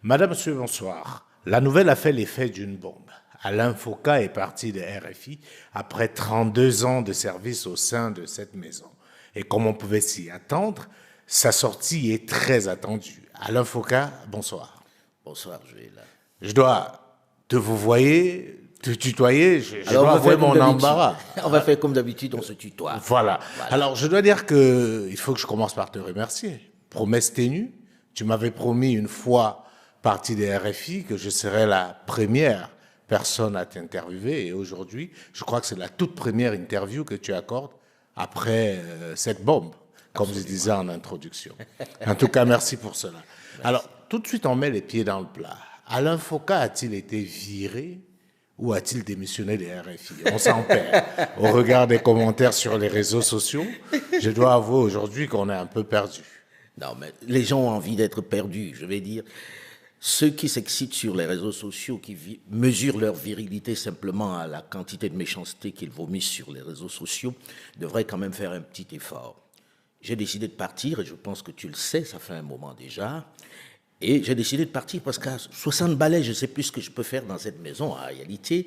Madame, Monsieur, bonsoir. La nouvelle a fait l'effet d'une bombe. Alain Foucault est parti de RFI après 32 ans de service au sein de cette maison. Et comme on pouvait s'y attendre, sa sortie est très attendue. Alain Foucault, bonsoir. Bonsoir, Joël. Je dois te vous voyer, te tutoyer, je Alors, dois avouer mon embarras. On va faire comme d'habitude, on se tutoie. Voilà. Alors, je dois dire que il faut que je commence par te remercier. Promesse ténue, tu m'avais promis une fois partie des RFI que je serais la première personne à t'interviewer et aujourd'hui, je crois que c'est la toute première interview que tu accordes après cette bombe, comme je disais en introduction. En tout cas, merci pour cela. Merci. Alors, tout de suite, on met les pieds dans le plat. Alain Foucault a-t-il été viré ou a-t-il démissionné des RFI? On s'en perd. Au regard des commentaires sur les réseaux sociaux, je dois avouer aujourd'hui qu'on est un peu perdu. Non, mais les gens ont envie d'être perdus, je vais dire. Ceux qui s'excitent sur les réseaux sociaux, qui mesurent leur virilité simplement à la quantité de méchanceté qu'ils vomissent sur les réseaux sociaux, devraient quand même faire un petit effort. J'ai décidé de partir, et je pense que tu le sais, ça fait un moment déjà. Et j'ai décidé de partir parce qu'à 60 balais, je ne sais plus ce que je peux faire dans cette maison, en réalité.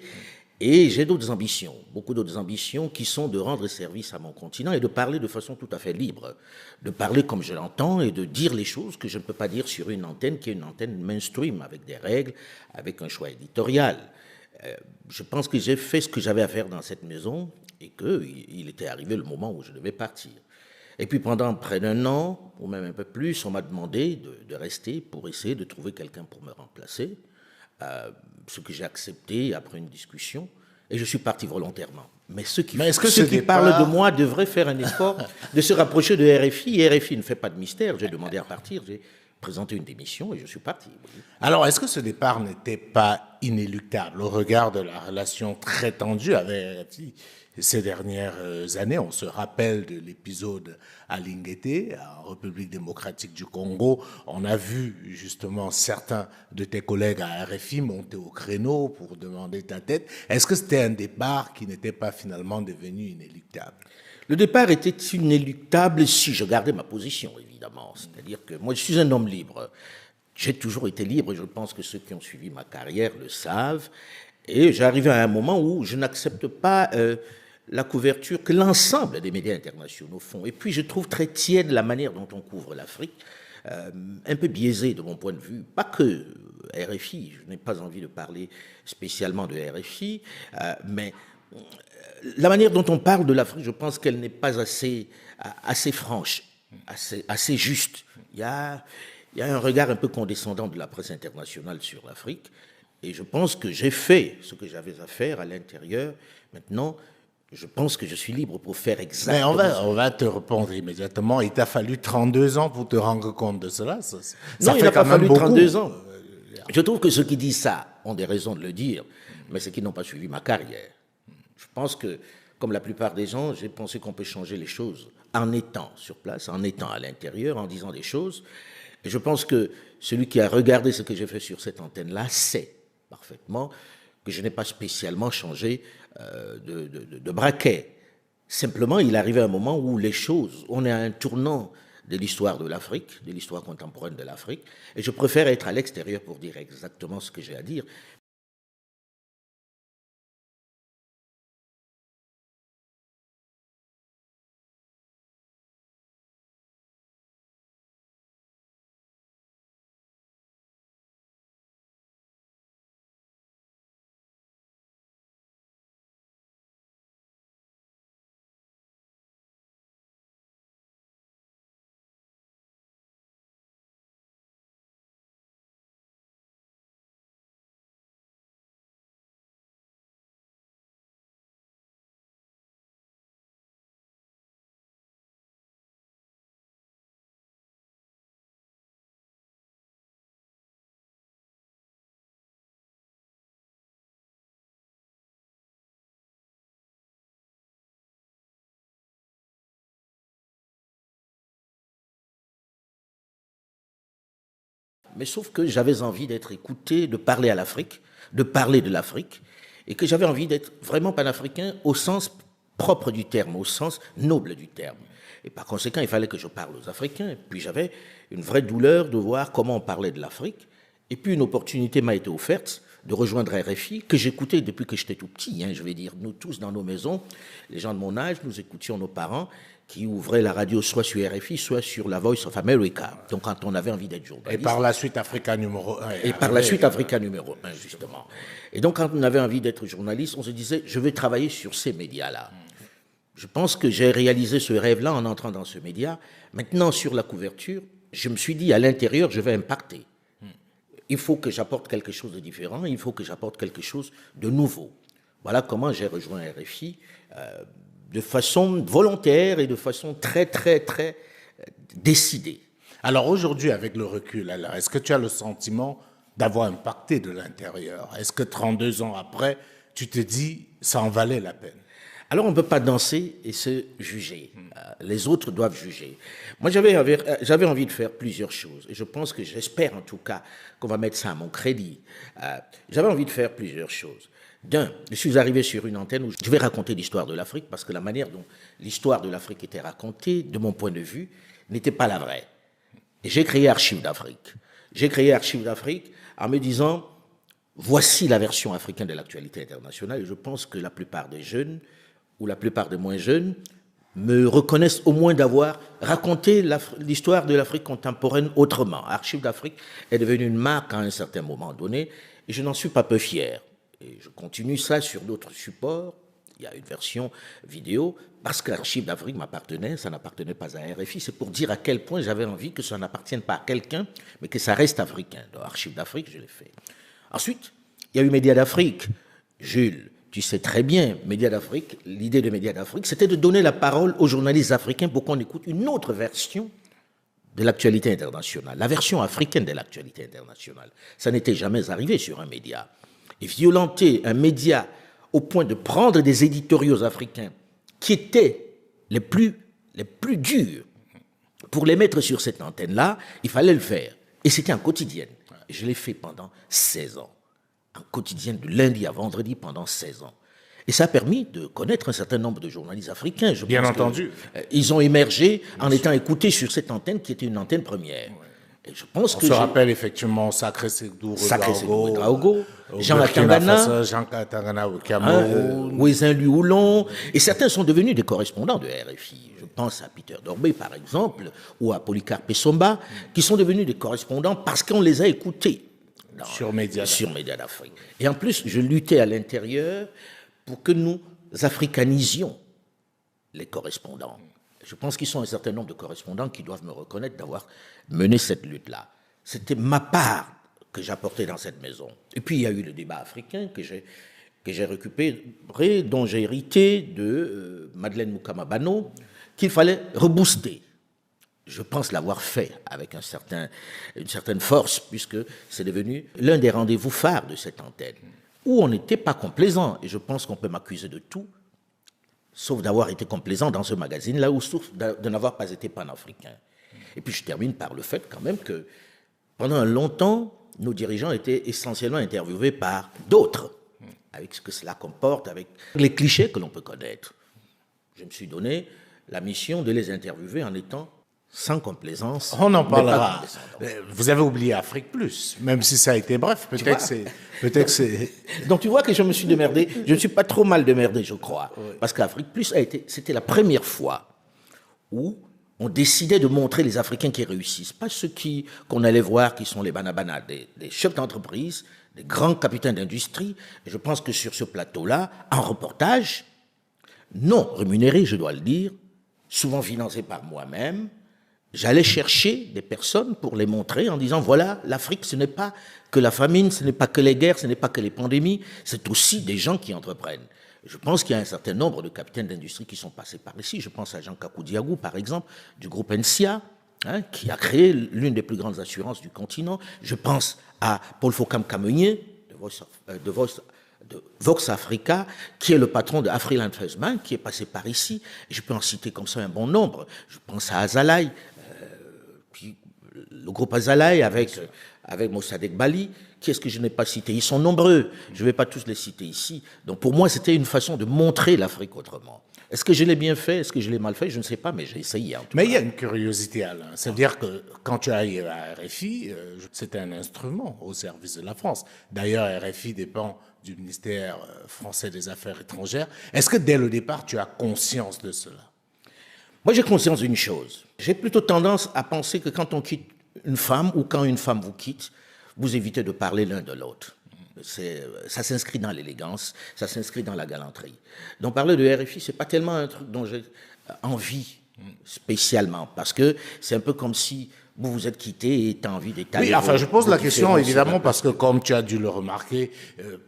Et j'ai d'autres ambitions, beaucoup d'autres ambitions qui sont de rendre service à mon continent et de parler de façon tout à fait libre, de parler comme je l'entends et de dire les choses que je ne peux pas dire sur une antenne qui est une antenne mainstream, avec des règles, avec un choix éditorial. Je pense que j'ai fait ce que j'avais à faire dans cette maison et qu'il était arrivé le moment où je devais partir. Et puis pendant près d'un an, ou même un peu plus, on m'a demandé de rester pour essayer de trouver quelqu'un pour me remplacer. Ce que j'ai accepté après une discussion, et je suis parti volontairement. Mais ceux qui parlent de moi devraient faire un effort de se rapprocher de RFI. RFI ne fait pas de mystère, j'ai demandé à partir, j'ai présenté une démission et je suis parti. Alors, est-ce que ce départ n'était pas inéluctable au regard de la relation très tendue avec RFI ces dernières années? On se rappelle de l'épisode à Linguété, en République démocratique du Congo. On a vu justement certains de tes collègues à RFI monter au créneau pour demander ta tête. Est-ce que c'était un départ qui n'était pas finalement devenu inéluctable? Le départ était inéluctable si je gardais ma position, évidemment. C'est-à-dire que moi, je suis un homme libre. J'ai toujours été libre et je pense que ceux qui ont suivi ma carrière le savent. Et j'arrivais à un moment où je n'accepte pas la couverture que l'ensemble des médias internationaux font. Et puis, je trouve très tiède la manière dont on couvre l'Afrique, un peu biaisée de mon point de vue. Pas que RFI, je n'ai pas envie de parler spécialement de RFI, mais la manière dont on parle de l'Afrique, je pense qu'elle n'est pas assez franche, assez juste. Il y a un regard un peu condescendant de la presse internationale sur l'Afrique, et je pense que j'ai fait ce que j'avais à faire à l'intérieur. Maintenant, je pense que je suis libre pour faire exactement... Mais on va te répondre immédiatement. Il t'a fallu 32 ans pour te rendre compte de cela. Non, il n'a pas fallu 32 ans. Je trouve que ceux qui disent ça ont des raisons de le dire, mais c'est qu'ils n'ont pas suivi ma carrière. Je pense que, comme la plupart des gens, j'ai pensé qu'on peut changer les choses en étant sur place, en étant à l'intérieur, en disant des choses. Et je pense que celui qui a regardé ce que j'ai fait sur cette antenne-là sait parfaitement que je n'ai pas spécialement changé de braquet. Simplement, il arrivait un moment où les choses, on est à un tournant de l'histoire de l'Afrique, de l'histoire contemporaine de l'Afrique, et je préfère être à l'extérieur pour dire exactement ce que j'ai à dire. Mais sauf que j'avais envie d'être écouté, de parler à l'Afrique, de parler de l'Afrique, et que j'avais envie d'être vraiment panafricain au sens propre du terme, au sens noble du terme. Et par conséquent, il fallait que je parle aux Africains. Et puis j'avais une vraie douleur de voir comment on parlait de l'Afrique Et puis une opportunité m'a été offerte de rejoindre RFI, que j'écoutais depuis que j'étais tout petit, je vais dire. Nous tous, dans nos maisons, les gens de mon âge, nous écoutions nos parents qui ouvraient la radio soit sur RFI, soit sur la Voice of America. Donc quand on avait envie d'être journaliste. Et par la suite, Africa numéro 1. Et par la suite, Africa numéro 1, justement. Et donc quand on avait envie d'être journaliste, on se disait, je vais travailler sur ces médias-là. Je pense que j'ai réalisé ce rêve-là en entrant dans ce média. Maintenant, sur la couverture, je me suis dit, à l'intérieur, je vais impacter. Il faut que j'apporte quelque chose de différent, il faut que j'apporte quelque chose de nouveau. Voilà comment j'ai rejoint RFI, de façon volontaire et de façon très, très, très décidée. Alors aujourd'hui, avec le recul, est-ce que tu as le sentiment d'avoir impacté de l'intérieur? Est-ce que 32 ans après, tu te dis, ça en valait la peine? Alors on ne peut pas danser et se juger. Les autres doivent juger. Moi, j'avais envie de faire plusieurs choses. Et je pense que, j'espère en tout cas, qu'on va mettre ça à mon crédit. J'avais envie de faire plusieurs choses. D'un, je suis arrivé sur une antenne où je vais raconter l'histoire de l'Afrique, parce que la manière dont l'histoire de l'Afrique était racontée, de mon point de vue, n'était pas la vraie. Et j'ai créé Archives d'Afrique. J'ai créé Archives d'Afrique en me disant, voici la version africaine de l'actualité internationale. Et je pense que la plupart des jeunes, ou la plupart des moins jeunes, me reconnaissent au moins d'avoir raconté l'histoire de l'Afrique contemporaine autrement. Archives d'Afrique est devenue une marque à un certain moment donné, et je n'en suis pas peu fier. Et je continue ça sur d'autres supports. Il y a une version vidéo, parce que Archives d'Afrique m'appartenait, ça n'appartenait pas à RFI. C'est pour dire à quel point j'avais envie que ça n'appartienne pas à quelqu'un, mais que ça reste africain. Donc Archives d'Afrique, je l'ai fait. Ensuite, il y a eu Médias d'Afrique. Jules, tu sais très bien, Médias d'Afrique, l'idée de Médias d'Afrique, c'était de donner la parole aux journalistes africains pour qu'on écoute une autre version de l'actualité internationale, la version africaine de l'actualité internationale. Ça n'était jamais arrivé sur un média. Et violenter un média au point de prendre des éditoriaux africains qui étaient les plus durs pour les mettre sur cette antenne-là, il fallait le faire. Et c'était en quotidienne. Je l'ai fait pendant 16 ans. En quotidien de lundi à vendredi pendant 16 ans. Et ça a permis de connaître un certain nombre de journalistes africains. Bien entendu. Ils ont émergé en étant écoutés sur cette antenne qui était une antenne première. Et je pense On se rappelle effectivement Sacré Sékou Ouedraogo, Jean Katangana au Cameroun, Ouezin Luoulon, et certains sont devenus des correspondants de RFI. Je pense à Peter Dorbé, par exemple, ou à Polycarpe Somba, qui sont devenus des correspondants parce qu'on les a écoutés. Sur Médias d'Afrique. Et en plus, je luttais à l'intérieur pour que nous africanisions les correspondants. Je pense qu'ils sont un certain nombre de correspondants qui doivent me reconnaître d'avoir mené cette lutte-là. C'était ma part que j'apportais dans cette maison. Et puis, il y a eu le débat africain que j'ai récupéré, dont j'ai hérité de Madeleine Moukama Bano, qu'il fallait rebooster. Je pense l'avoir fait avec une certaine force, puisque c'est devenu l'un des rendez-vous phares de cette antenne, où on n'était pas complaisant. Et je pense qu'on peut m'accuser de tout, sauf d'avoir été complaisant dans ce magazine-là, ou sauf de n'avoir pas été panafricain. Et puis je termine par le fait quand même que pendant longtemps, nos dirigeants étaient essentiellement interviewés par d'autres, avec ce que cela comporte, avec les clichés que l'on peut connaître. Je me suis donné la mission de les interviewer en étant sans complaisance. On en parlera. Vous avez oublié Afrique Plus, même si ça a été bref. Peut-être que c'est. Donc tu vois que je me suis démerdé. Je ne suis pas trop mal démerdé, je crois. Oui. Parce qu'Afrique Plus c'était la première fois où on décidait de montrer les Africains qui réussissent. Pas ceux qu'on allait voir qui sont les banabana, des chefs d'entreprise, des grands capitaines d'industrie. Et je pense que sur ce plateau-là, en reportage, non rémunéré, je dois le dire, souvent financé par moi-même, j'allais chercher des personnes pour les montrer en disant, voilà, l'Afrique, ce n'est pas que la famine, ce n'est pas que les guerres, ce n'est pas que les pandémies, c'est aussi des gens qui entreprennent. Je pense qu'il y a un certain nombre de capitaines d'industrie qui sont passés par ici. Je pense à Jean Kakou Diagou, par exemple, du groupe NCA, qui a créé l'une des plus grandes assurances du continent. Je pense à Paul Fokam-Kamenier, de Vox Africa, qui est le patron de Afriland First Bank, qui est passé par ici. Et je peux en citer comme ça un bon nombre. Je pense à Azalaï, le groupe Azalaï avec Mossadegh Bali. Qui est-ce que je n'ai pas cité? Ils sont nombreux. Je ne vais pas tous les citer ici. Donc pour moi, c'était une façon de montrer l'Afrique autrement. Est-ce que je l'ai bien fait? Est-ce que je l'ai mal fait? Je ne sais pas, mais j'ai essayé. Mais il y a une curiosité, Alain. C'est-à-dire que quand tu arrives à RFI, c'était un instrument au service de la France. D'ailleurs, RFI dépend du ministère français des Affaires étrangères. Est-ce que dès le départ, tu as conscience de cela? Moi, j'ai conscience d'une chose. J'ai plutôt tendance à penser que quand on quitte une femme ou quand une femme vous quitte, vous évitez de parler l'un de l'autre. Ça s'inscrit dans l'élégance, ça s'inscrit dans la galanterie. Donc parler de RFI, c'est pas tellement un truc dont j'ai envie spécialement, parce que c'est un peu comme si vous vous êtes quitté et tu as envie d'étaler. Oui, enfin, je pose la question évidemment parce que, comme tu as dû le remarquer,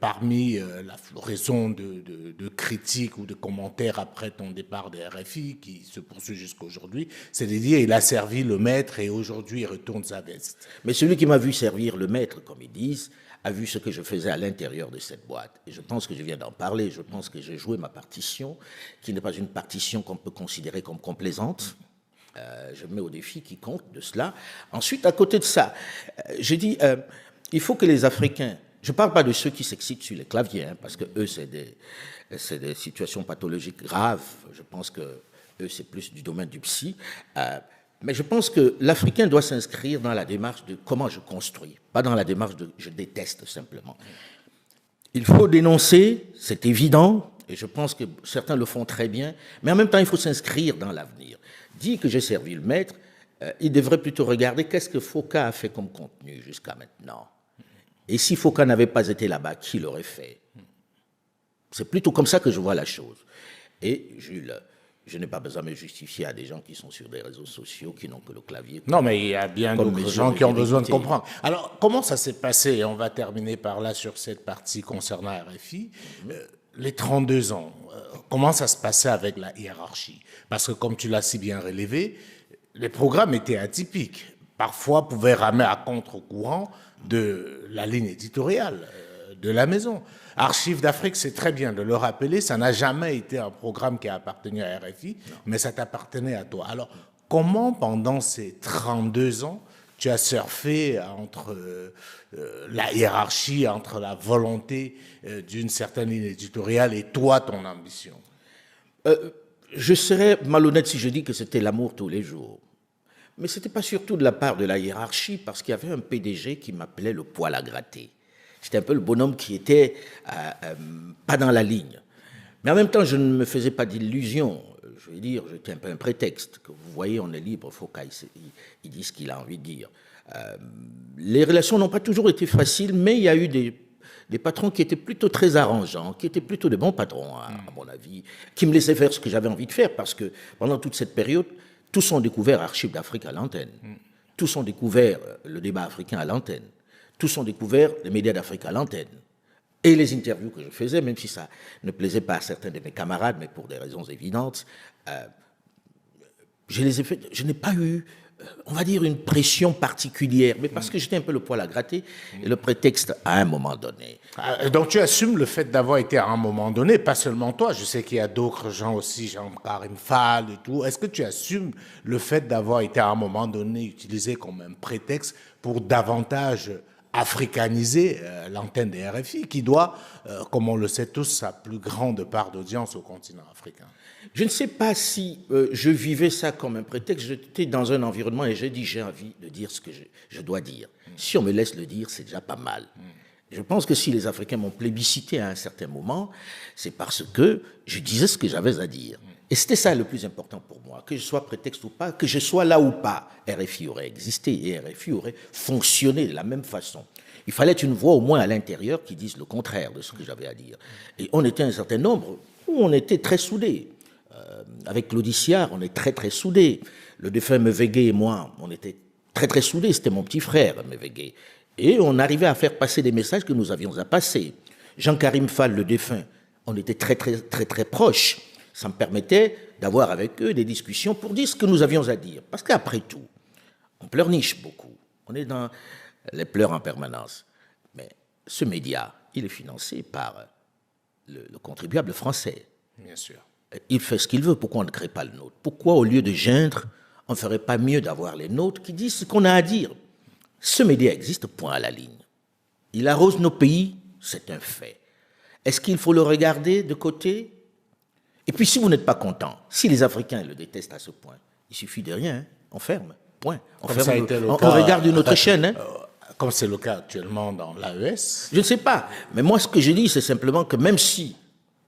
parmi la floraison de critiques ou de commentaires après ton départ de RFI, qui se poursuit jusqu'à aujourd'hui, c'est de dire il a servi le maître et aujourd'hui il retourne sa veste. Mais celui qui m'a vu servir le maître, comme ils disent, a vu ce que je faisais à l'intérieur de cette boîte. Et je pense que je viens d'en parler. Je pense que j'ai joué ma partition, qui n'est pas une partition qu'on peut considérer comme complaisante. Je mets au défi quiconque de cela. Ensuite, à côté de ça, j'ai dit, il faut que les Africains, je ne parle pas de ceux qui s'excitent sur les claviers, hein, parce que eux, c'est des situations pathologiques graves. Je pense que eux, c'est plus du domaine du psy. Mais je pense que l'Africain doit s'inscrire dans la démarche de comment je construis, pas dans la démarche de je déteste simplement. Il faut dénoncer, c'est évident, et je pense que certains le font très bien, mais en même temps, il faut s'inscrire dans l'avenir. Dit que j'ai servi le maître, il devrait plutôt regarder qu'est-ce que Foka a fait comme contenu jusqu'à maintenant. Et si Foka n'avait pas été là-bas, qui l'aurait fait? C'est plutôt comme ça que je vois la chose. Et Jules, je n'ai pas besoin de me justifier à des gens qui sont sur des réseaux sociaux, qui n'ont que le clavier. Non, mais il y a bien d'autres gens qui ont besoin de comprendre. Alors, comment ça s'est passé? On va terminer par là sur cette partie concernant RFI. Les 32 ans, comment ça se passait avec la hiérarchie? Parce que, comme tu l'as si bien relevé, les programmes étaient atypiques. Parfois, pouvaient ramer à contre-courant de la ligne éditoriale de la maison. Archives d'Afrique, c'est très bien de le rappeler, ça n'a jamais été un programme qui a appartenu à RFI, mais ça t'appartenait à toi. Alors, comment, pendant ces 32 ans, tu as surfé entre la hiérarchie, entre la volonté d'une certaine ligne éditoriale et toi, ton ambition? Je serais malhonnête si je dis que c'était l'amour tous les jours. Mais ce n'était pas surtout de la part de la hiérarchie, parce qu'il y avait un PDG qui m'appelait le poil à gratter. C'était un peu le bonhomme qui était pas dans la ligne. Mais en même temps, je ne me faisais pas d'illusions. Je veux dire, j'étais un peu un prétexte. Que vous voyez, on est libre, il faut qu'il dise ce qu'il a envie de dire. Les relations n'ont pas toujours été faciles, mais il y a eu des patrons qui étaient plutôt très arrangeants, qui étaient plutôt de bons patrons, à mon avis, qui me laissaient faire ce que j'avais envie de faire, parce que pendant toute cette période, tous ont découvert Archives d'Afrique à l'antenne. Tous ont découvert le débat africain à l'antenne. Tous ont découvert les médias d'Afrique à l'antenne. Et les interviews que je faisais, même si ça ne plaisait pas à certains de mes camarades, mais pour des raisons évidentes, je les ai faites. Je n'ai pas eu, on va dire, une pression particulière, mais parce que j'étais un peu le poil à gratter, et le prétexte à un moment donné. Donc tu assumes le fait d'avoir été à un moment donné, pas seulement toi, je sais qu'il y a d'autres gens aussi, Jean-Karim Fall et tout. Est-ce que tu assumes le fait d'avoir été à un moment donné utilisé comme un prétexte pour davantage africaniser l'antenne des RFI, qui doit, comme on le sait tous, sa plus grande part d'audience au continent africain? Je ne sais pas si je vivais ça comme un prétexte. J'étais dans un environnement et j'ai dit j'ai envie de dire ce que je dois dire. Si on me laisse le dire, c'est déjà pas mal. Je pense que si les Africains m'ont plébiscité à un certain moment, c'est parce que je disais ce que j'avais à dire. Et c'était ça le plus important pour moi, que je sois prétexte ou pas, que je sois là ou pas. RFI aurait existé et RFI aurait fonctionné de la même façon. Il fallait une voix au moins à l'intérieur qui dise le contraire de ce que j'avais à dire. Et on était un certain nombre où on était très soudés. Avec Claude Issiard, on est très très soudés. Le défunt Mevegué et moi, on était très très soudés. C'était mon petit frère, Mevegué. Et on arrivait à faire passer des messages que nous avions à passer. Jean-Karim Fall, le défunt, on était très très très très proches. Ça me permettait d'avoir avec eux des discussions pour dire ce que nous avions à dire. Parce qu'après tout, on pleurniche beaucoup. On est dans les pleurs en permanence. Mais ce média, il est financé par le contribuable français. Bien sûr. Il fait ce qu'il veut. Pourquoi on ne crée pas le nôtre? Pourquoi, au lieu de geindre, on ne ferait pas mieux d'avoir les nôtres qui disent ce qu'on a à dire. Ce média existe, point à la ligne. Il arrose nos pays, c'est un fait. Est-ce qu'il faut le regarder de côté? Et puis si vous n'êtes pas content, si les Africains le détestent à ce point, il suffit de rien, hein, on ferme, point. On regarde une autre chaîne. Hein. Comme c'est le cas actuellement dans l'AES. Je ne sais pas, mais moi ce que je dis, c'est simplement que même si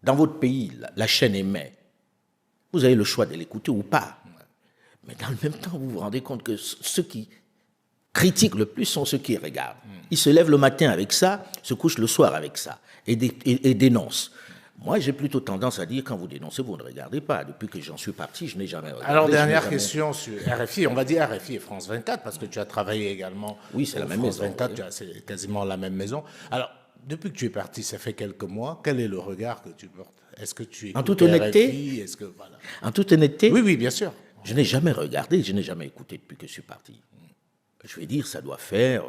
dans votre pays, la chaîne émet, vous avez le choix de l'écouter ou pas. Mais dans le même temps, vous vous rendez compte que ceux qui critiquent le plus sont ceux qui regardent. Ils se lèvent le matin avec ça, se couchent le soir avec ça, et dénoncent. Moi, j'ai plutôt tendance à dire, quand vous dénoncez, vous ne regardez pas. Depuis que j'en suis parti, je n'ai jamais regardé. Alors, dernière question sur RFI. On va dire RFI et France 24, parce que tu as travaillé également. Oui, c'est la même France maison. 24, c'est quasiment la même maison. Alors, depuis que tu es parti, ça fait quelques mois, quel est le regard que tu portes? Est-ce que tu écoutes en toute honnêteté, RFI? Est-ce que, voilà. En toute honnêteté, oui, bien sûr. Je n'ai jamais regardé, je n'ai jamais écouté depuis que je suis parti. Je vais dire, ça doit faire,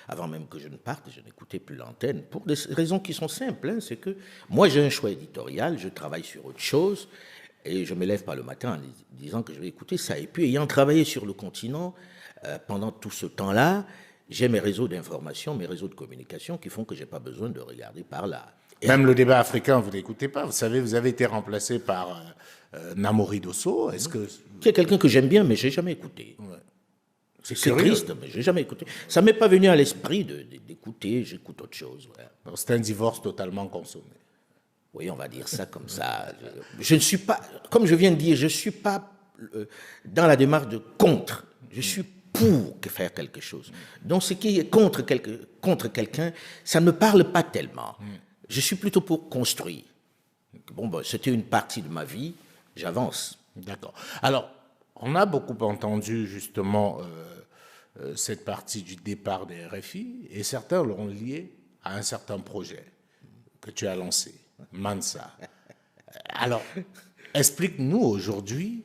avant même que je ne parte, je n'écoutais plus l'antenne, pour des raisons qui sont simples. Hein, c'est que moi, j'ai un choix éditorial, je travaille sur autre chose, et je ne me lève pas le matin en disant que je vais écouter ça. Et puis, ayant travaillé sur le continent, pendant tout ce temps-là, j'ai mes réseaux d'information, mes réseaux de communication qui font que je n'ai pas besoin de regarder par là. Et même le débat africain, vous n'écoutez pas. Vous savez, vous avez été remplacé par Namori Dosso. Est-ce que... C'est quelqu'un que j'aime bien, mais je n'ai jamais écouté. Ouais. C'est triste, mais je n'ai jamais écouté. Ça ne m'est pas venu à l'esprit d'écouter, j'écoute autre chose. Ouais. C'est un divorce totalement consommé. Oui, on va dire ça comme ça. Je ne suis pas, comme je viens de dire, je ne suis pas dans la démarche de contre. Je suis pour faire quelque chose. Donc ce qui est contre quelqu'un, ça ne me parle pas tellement. Je suis plutôt pour construire. Bon, c'était une partie de ma vie, j'avance. D'accord. Alors, on a beaucoup entendu justement cette partie du départ des RFI, et certains l'ont lié à un certain projet que tu as lancé, Mansa. Alors, explique-nous aujourd'hui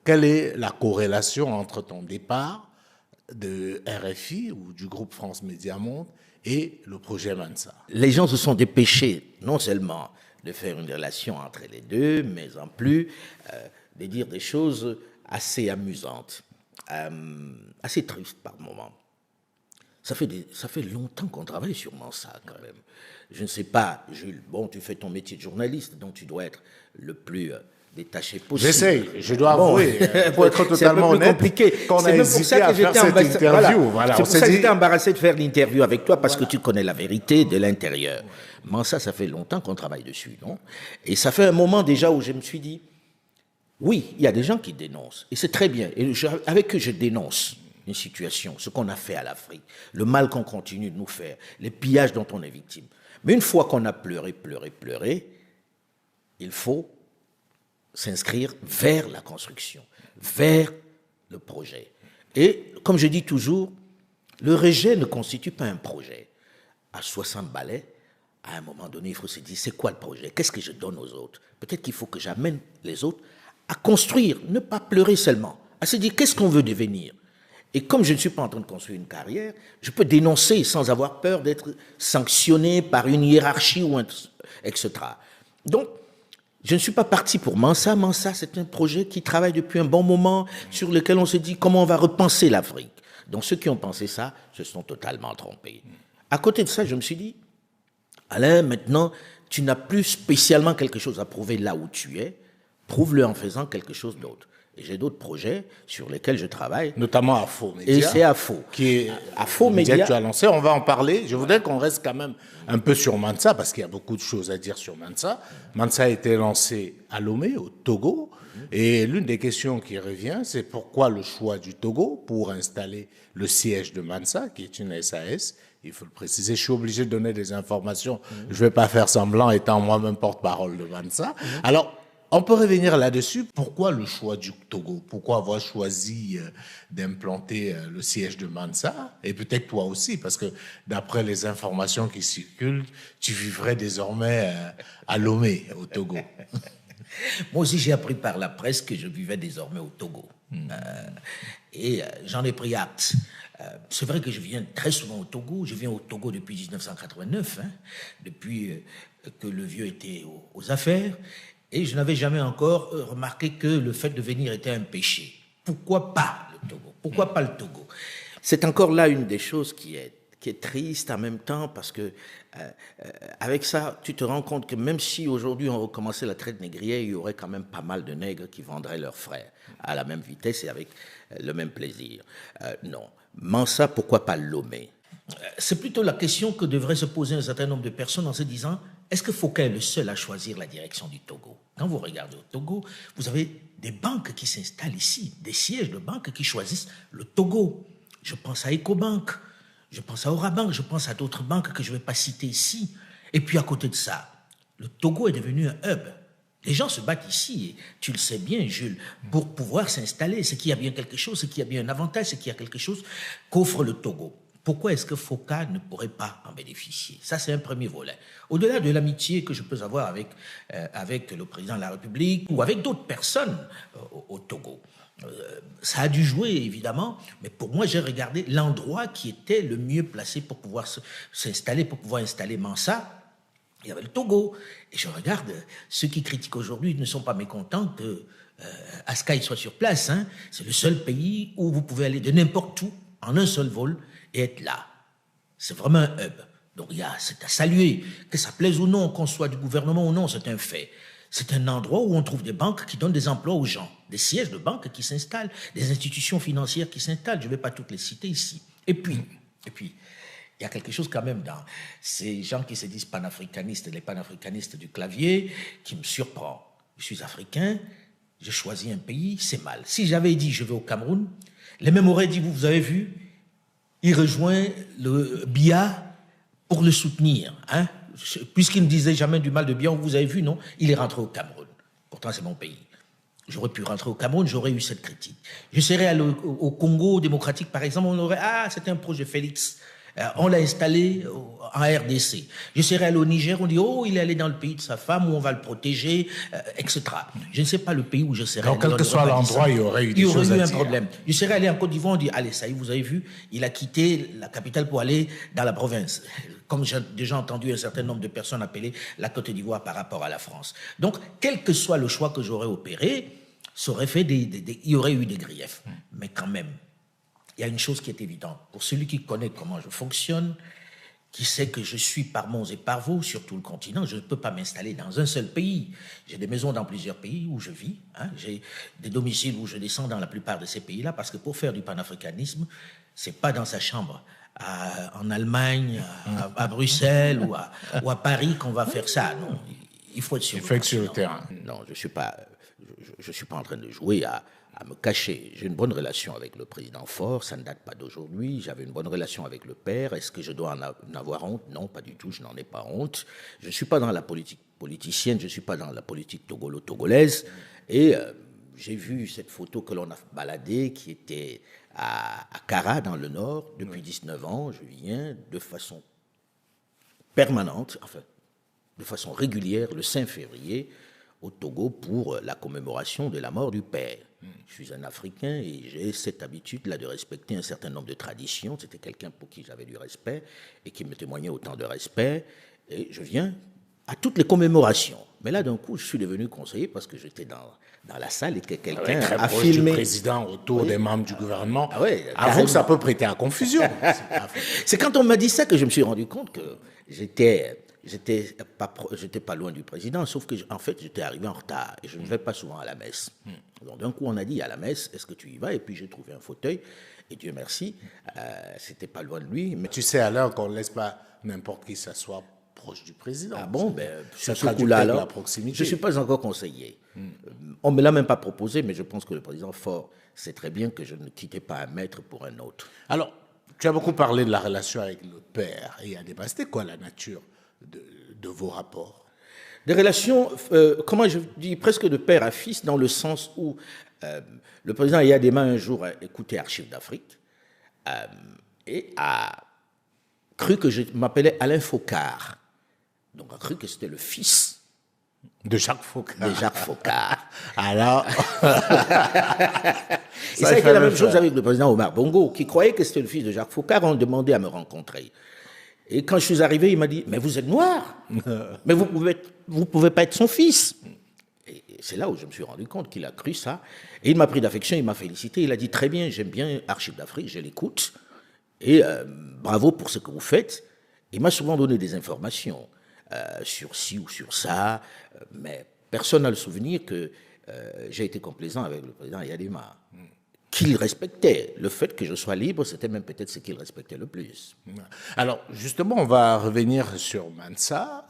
quelle est la corrélation entre ton départ de RFI ou du groupe France Média Monde et le projet Mansa. Les gens se sont dépêchés non seulement de faire une relation entre les deux, mais en plus de dire des choses assez amusantes, assez tristes par moments. Ça fait longtemps qu'on travaille sur Mansa, quand même. Je ne sais pas, Jules, bon, tu fais ton métier de journaliste, donc tu dois être le plus détaché possible. J'essaye, je dois avouer, pour être totalement honnête, compliqué. Qu'on a hésité à faire cette interview. Voilà. C'est pour ça que j'étais embarrassé de faire l'interview avec toi, parce que tu connais la vérité de l'intérieur. Mansa, ça fait longtemps qu'on travaille dessus, non? Et ça fait un moment déjà où je me suis dit, oui, il y a des gens qui dénoncent, et c'est très bien, et avec eux je dénonce une situation, ce qu'on a fait à l'Afrique, le mal qu'on continue de nous faire, les pillages dont on est victime. Mais une fois qu'on a pleuré, il faut s'inscrire vers la construction, vers le projet. Et comme je dis toujours, le rejet ne constitue pas un projet. À 60 balais, à un moment donné, il faut se dire, c'est quoi le projet? Qu'est-ce que je donne aux autres? Peut-être qu'il faut que j'amène les autres à construire, ne pas pleurer seulement, à se dire, qu'est-ce qu'on veut devenir? Et comme je ne suis pas en train de construire une carrière, je peux dénoncer sans avoir peur d'être sanctionné par une hiérarchie, ou etc. Donc, je ne suis pas parti pour Mansa. Mansa, c'est un projet qui travaille depuis un bon moment, sur lequel on se dit comment on va repenser l'Afrique. Donc, ceux qui ont pensé ça se sont totalement trompés. À côté de ça, je me suis dit, Alain, maintenant, tu n'as plus spécialement quelque chose à prouver là où tu es. Prouve-le en faisant quelque chose d'autre. Et j'ai d'autres projets sur lesquels je travaille. Notamment Afo Média. Et c'est Afo. Qui est Afo Média. Que tu as lancé. On va en parler. Je voudrais qu'on reste quand même un peu sur Mansa, parce qu'il y a beaucoup de choses à dire sur Mansa. Mansa a été lancé à Lomé, au Togo. Et l'une des questions qui revient, c'est pourquoi le choix du Togo pour installer le siège de Mansa, qui est une SAS. Il faut le préciser, je suis obligé de donner des informations. Je ne vais pas faire semblant, étant moi-même porte-parole de Mansa. Alors, on peut revenir là-dessus. Pourquoi le choix du Togo? Pourquoi avoir choisi d'implanter le siège de Mansa? Et peut-être toi aussi, parce que d'après les informations qui circulent, tu vivrais désormais à Lomé, au Togo. Moi aussi, j'ai appris par la presse que je vivais désormais au Togo. Et j'en ai pris acte. C'est vrai que je viens très souvent au Togo. Je viens au Togo depuis 1989, depuis que le vieux était aux affaires. Et je n'avais jamais encore remarqué que le fait de venir était un péché. Pourquoi pas le Togo? Pourquoi pas le Togo? C'est encore là une des choses qui est triste en même temps, parce que avec ça, tu te rends compte que même si aujourd'hui on recommençait la traite négrière, il y aurait quand même pas mal de nègres qui vendraient leurs frères à la même vitesse et avec le même plaisir. Non. Mansa, pourquoi pas Lomé? C'est plutôt la question que devrait se poser un certain nombre de personnes en se disant, est-ce que Foucault est le seul à choisir la direction du Togo? Quand vous regardez au Togo, vous avez des banques qui s'installent ici, des sièges de banques qui choisissent le Togo. Je pense à Ecobank, je pense à Orabank, je pense à d'autres banques que je ne vais pas citer ici. Et puis à côté de ça, le Togo est devenu un hub. Les gens se battent ici, et tu le sais bien, Jules, pour pouvoir s'installer. C'est qu'il y a bien quelque chose, c'est qu'il y a bien un avantage, c'est qu'il y a quelque chose qu'offre le Togo. Pourquoi est-ce que Foucault ne pourrait pas en bénéficier? Ça, c'est un premier volet. Au-delà de l'amitié que je peux avoir avec le président de la République ou avec d'autres personnes au Togo, ça a dû jouer, évidemment, mais pour moi, j'ai regardé l'endroit qui était le mieux placé pour pouvoir s'installer, pour pouvoir installer Mansa. Il y avait le Togo. Et je regarde, ceux qui critiquent aujourd'hui ne sont pas mécontents que Askai soit sur place. Hein. C'est le seul pays où vous pouvez aller de n'importe où, en un seul vol, et être là. C'est vraiment un hub. Donc c'est à saluer, que ça plaise ou non, qu'on soit du gouvernement ou non, c'est un fait. C'est un endroit où on trouve des banques qui donnent des emplois aux gens, des sièges de banques qui s'installent, des institutions financières qui s'installent. Je ne vais pas toutes les citer ici. Et puis, il y a quelque chose quand même dans ces gens qui se disent panafricanistes, les panafricanistes du clavier, qui me surprend. Je suis africain, je choisis un pays, c'est mal. Si j'avais dit je vais au Cameroun, les mêmes auraient dit, vous avez vu, il rejoint le Biya pour le soutenir. Hein? Puisqu'il ne disait jamais du mal de Biya, vous avez vu, non? Il est rentré au Cameroun. Pourtant, c'est mon pays. J'aurais pu rentrer au Cameroun, j'aurais eu cette critique. Je serais allé au Congo démocratique, par exemple, on aurait, c'était un projet Félix. On l'a installé en RDC. Je serais allé au Niger, on dit, il est allé dans le pays de sa femme, où on va le protéger, etc. Je ne sais pas le pays où je serais allé. Donc, quel que soit l'endroit, il y aurait eu des choses à dire. Il y aurait eu un problème. Je serais allé en Côte d'Ivoire, on dit, allez, ça y est, vous avez vu, il a quitté la capitale pour aller dans la province. Comme j'ai déjà entendu un certain nombre de personnes appeler la Côte d'Ivoire par rapport à la France. Donc, quel que soit le choix que j'aurais opéré, ça aurait fait il y aurait eu des griefs. Mais quand même, il y a une chose qui est évidente. Pour celui qui connaît comment je fonctionne, qui sait que je suis par monts et par vaux sur tout le continent, je ne peux pas m'installer dans un seul pays. J'ai des maisons dans plusieurs pays où je vis. Hein, j'ai des domiciles où je descends dans la plupart de ces pays-là, parce que pour faire du panafricanisme, c'est pas dans sa chambre en Allemagne, à Bruxelles ou à Paris qu'on va faire ça. Non, il faut être sur le terrain. Non, je suis pas en train de jouer à me cacher. J'ai une bonne relation avec le président Faure, ça ne date pas d'aujourd'hui. J'avais une bonne relation avec le père. Est-ce que je dois en avoir honte? Non, pas du tout, je n'en ai pas honte. Je ne suis pas dans la politique politicienne, je ne suis pas dans la politique togolo-togolaise. Et j'ai vu cette photo que l'on a baladée, qui était à Kara, dans le Nord, depuis 19 ans. Je viens de façon permanente, enfin, de façon régulière, le 5 février, au Togo pour la commémoration de la mort du père. Je suis un Africain et j'ai cette habitude-là de respecter un certain nombre de traditions. C'était quelqu'un pour qui j'avais du respect et qui me témoignait autant de respect. Et je viens à toutes les commémorations. Mais là, d'un coup, je suis devenu conseiller parce que j'étais dans la salle et que quelqu'un a filmé. Du président autour des membres du gouvernement. Avoue que ça peut prêter à confusion. C'est quand on m'a dit ça que je me suis rendu compte que j'étais pas loin du président, sauf que en fait j'étais arrivé en retard et je ne vais pas souvent à la messe. Donc d'un coup on a dit à la messe, est-ce que tu y vas? Et puis j'ai trouvé un fauteuil et Dieu merci, c'était pas loin de lui. Mais tu sais alors qu'on ne laisse pas n'importe qui s'asseoir proche du président. Ah bon, sur ce coup-là, alors, je ne suis pas encore conseiller. On ne me l'a même pas proposé, mais je pense que le président Faure sait très bien que je ne quittais pas un maître pour un autre. Alors, tu as beaucoup parlé de la relation avec le père et à débat. C'était quoi la nature de vos rapports? Des relations, comment je dis, presque de père à fils, dans le sens où le président Yadema un jour a écouté Archives d'Afrique et a cru que je m'appelais Alain Focard. Donc a cru que c'était le fils de Jacques Focard. De Jacques Focard. Alors, et ça a été la même chose avec le président Omar Bongo, qui croyait que c'était le fils de Jacques Focard. On demandait à me rencontrer. Et quand je suis arrivé, il m'a dit, mais vous êtes noir, mais vous pouvez pas être son fils. Et c'est là où je me suis rendu compte qu'il a cru ça. Et il m'a pris d'affection, il m'a félicité. Il a dit très bien, j'aime bien Archives d'Afrique, je l'écoute. Et bravo pour ce que vous faites. Il m'a souvent donné des informations sur ci ou sur ça, mais personne n'a le souvenir que j'ai été complaisant avec le président Yadima, qu'il respectait. Le fait que je sois libre, c'était même peut-être ce qu'il respectait le plus. Alors, justement, on va revenir sur Mansa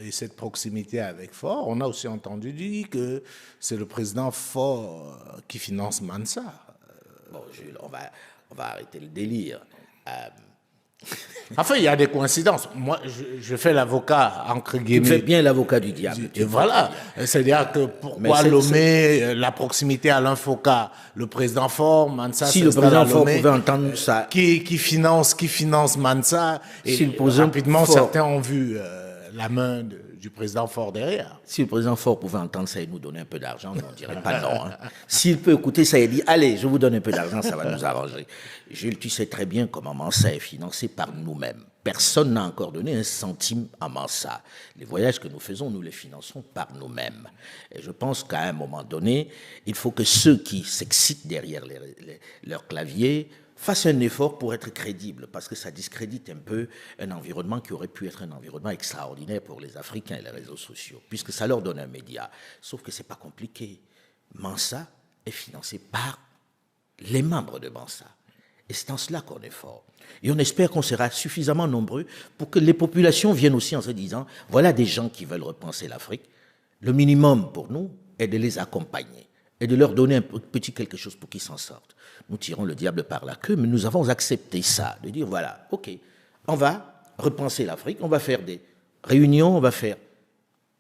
et cette proximité avec Faure. On a aussi entendu dire que c'est le président Faure qui finance Mansa. Bon, Jules, on va arrêter le délire. Enfin, il y a des coïncidences. Moi, je fais l'avocat, entre guillemets. Tu fais bien l'avocat du diable. Et voilà. C'est-à-dire que pourquoi Lomé, la proximité à l'Infoca, le président Faure, Mansa, si le président Faure pouvait entendre ça. Qui finance Mansa. Et si rapidement, certains ont vu la main du président Faure derrière. Si le président Faure pouvait entendre ça et nous donner un peu d'argent, on ne dirait pas non. Hein. S'il peut écouter ça et dire, allez, je vous donne un peu d'argent, ça va nous arranger. Jules, tu sais très bien comment Mansa est financé par nous-mêmes. Personne n'a encore donné un centime à Mansa. Les voyages que nous faisons, nous les finançons par nous-mêmes. Et je pense qu'à un moment donné, il faut que ceux qui s'excitent derrière leur clavier fassent un effort pour être crédibles, parce que ça discrédite un peu un environnement qui aurait pu être un environnement extraordinaire pour les Africains et les réseaux sociaux, puisque ça leur donne un média. Sauf que c'est pas compliqué. Mansa est financé par les membres de Mansa. Et c'est en cela qu'on est fort. Et on espère qu'on sera suffisamment nombreux pour que les populations viennent aussi en se disant, voilà des gens qui veulent repenser l'Afrique. Le minimum pour nous est de les accompagner et de leur donner un petit quelque chose pour qu'ils s'en sortent. Nous tirons le diable par la queue, mais nous avons accepté ça, de dire, voilà, ok, on va repenser l'Afrique, on va faire des réunions, on va faire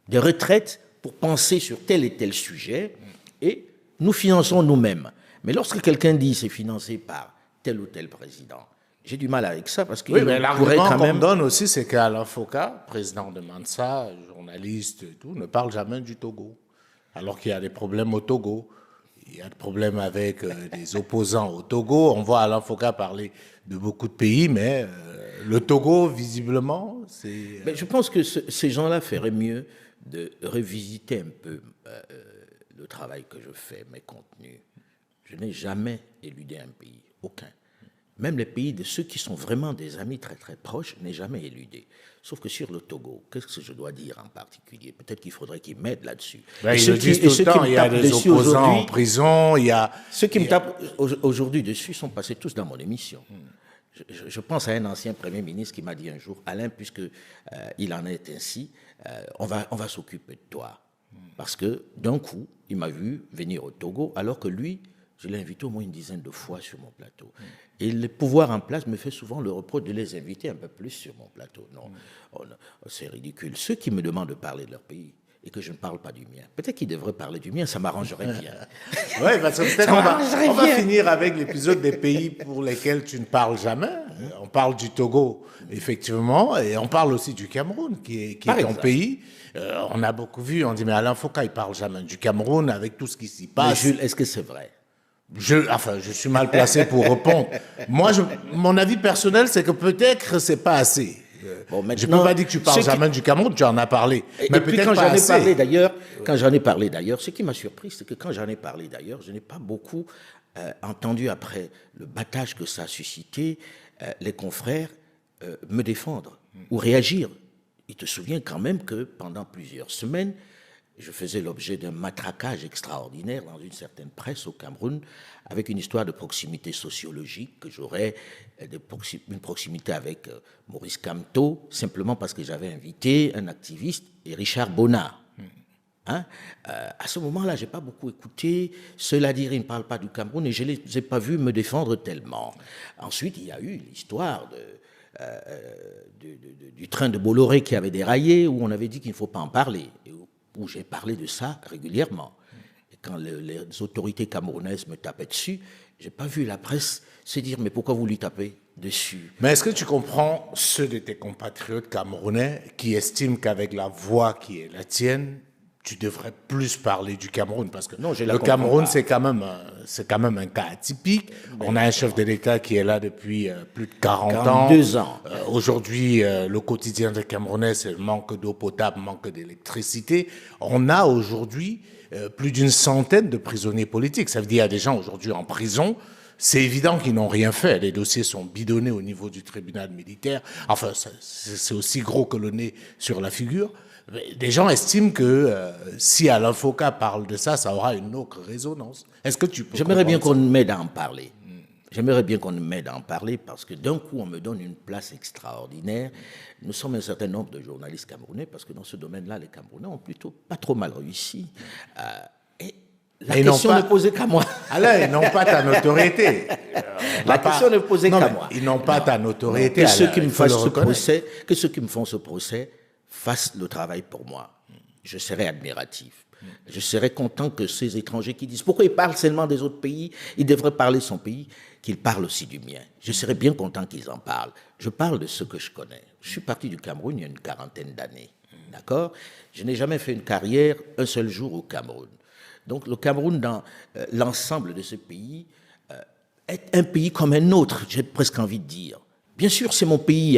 des retraites pour penser sur tel et tel sujet, et nous finançons nous-mêmes. Mais lorsque quelqu'un dit c'est financé par tel ou tel président, j'ai du mal avec ça, parce qu'il oui, mais pourrait quand même... qu'on donne aussi, c'est qu'Alain Foka, président de Mansa, journaliste et tout, ne parle jamais du Togo, alors qu'il y a des problèmes au Togo. Il y a des problèmes avec des opposants au Togo. On voit Alain Foka parler de beaucoup de pays, mais le Togo, visiblement, c'est... Je pense que ces gens-là feraient mieux de revisiter un peu le travail que je fais, mes contenus. Je n'ai jamais éludé un pays, aucun. Même les pays de ceux qui sont vraiment des amis très très proches, je n'ai jamais éludé. Sauf que sur le Togo, qu'est-ce que je dois dire en particulier? Peut-être qu'il faudrait qu'ils m'aident là-dessus. Ben, ils le disent tout le temps, il y a des opposants en prison, il y a... Ceux qui me tapent aujourd'hui dessus sont passés tous dans mon émission. Je pense à un ancien Premier ministre qui m'a dit un jour, Alain, puisque il en est ainsi, on va s'occuper de toi. Parce que d'un coup, il m'a vu venir au Togo, alors que lui, je l'ai invité au moins une dizaine de fois sur mon plateau. Et le pouvoir en place me fait souvent le reproche de les inviter un peu plus sur mon plateau. Non, c'est ridicule. Ceux qui me demandent de parler de leur pays et que je ne parle pas du mien, peut-être qu'ils devraient parler du mien, ça m'arrangerait bien. Oui, parce que peut-être on va finir avec l'épisode des pays pour lesquels tu ne parles jamais. On parle du Togo, effectivement, et on parle aussi du Cameroun, qui est ton pays. On a beaucoup vu, on dit, mais Alain Foka, il ne parle jamais du Cameroun avec tout ce qui s'y passe. Mais Jules, est-ce que c'est vrai? Je suis mal placé pour répondre. Moi, mon avis personnel, c'est que peut-être c'est pas assez. Bon, je ne peux pas dire que tu parles jamais du Cameroun, tu en as parlé. Mais peut-être quand j'en ai parlé d'ailleurs, ce qui m'a surpris, c'est que quand j'en ai parlé d'ailleurs, je n'ai pas beaucoup entendu après le battage que ça a suscité, les confrères me défendre ou réagir. Il te souvient quand même que pendant plusieurs semaines, je faisais l'objet d'un matraquage extraordinaire dans une certaine presse au Cameroun, avec une histoire de proximité sociologique, que j'aurais une proximité avec Maurice Kamto, simplement parce que j'avais invité un activiste, et Richard Bonnat. Hein? À ce moment-là, je n'ai pas beaucoup écouté. Cela dire, ils ne parlent pas du Cameroun, et je ne les ai pas vus me défendre tellement. Ensuite, il y a eu l'histoire du train de Bolloré qui avait déraillé, où on avait dit qu'il ne faut pas en parler, et où j'ai parlé de ça régulièrement. Et quand les autorités camerounaises me tapaient dessus, je n'ai pas vu la presse se dire « mais pourquoi vous lui tapez dessus ?» Mais est-ce que tu comprends ceux de tes compatriotes camerounais qui estiment qu'avec la voix qui est la tienne, tu devrais plus parler du Cameroun, parce que Non, je le la comprends Cameroun, pas. c'est quand même un cas atypique. On a un chef de l'État qui est là depuis plus de 40 ans. 42 ans. Aujourd'hui, le quotidien des Camerounais, c'est le manque d'eau potable, manque d'électricité. On a aujourd'hui plus d'une centaine de prisonniers politiques. Ça veut dire qu'il y a des gens aujourd'hui en prison. C'est évident qu'ils n'ont rien fait. Les dossiers sont bidonnés au niveau du tribunal militaire. Enfin, c'est aussi gros que le nez sur la figure. Des gens estiment que si Alain Foka parle de ça, ça aura une autre résonance. Est-ce que tu peux J'aimerais bien qu'on m'aide à en parler. J'aimerais bien qu'on m'aide à en parler parce que d'un coup, on me donne une place extraordinaire. Nous sommes un certain nombre de journalistes camerounais parce que dans ce domaine-là, les Camerounais ont plutôt pas trop mal réussi. Et la question ne posait qu'à moi. Alain, ils n'ont pas ta notoriété. La question ne posait qu'à moi. Ils n'ont pas ta notoriété. Que ceux qui me font ce procès fassent le travail pour moi. Je serai admiratif. Je serais content que ces étrangers qui disent pourquoi ils parlent seulement des autres pays, ils devraient parler de son pays, qu'ils parlent aussi du mien. Je serais bien content qu'ils en parlent. Je parle de ce que je connais. Je suis parti du Cameroun il y a une 40aine d'années. D'accord ? Je n'ai jamais fait une carrière un seul jour au Cameroun. Donc le Cameroun, dans l'ensemble de ce pays, est un pays comme un autre, j'ai presque envie de dire. Bien sûr, c'est mon pays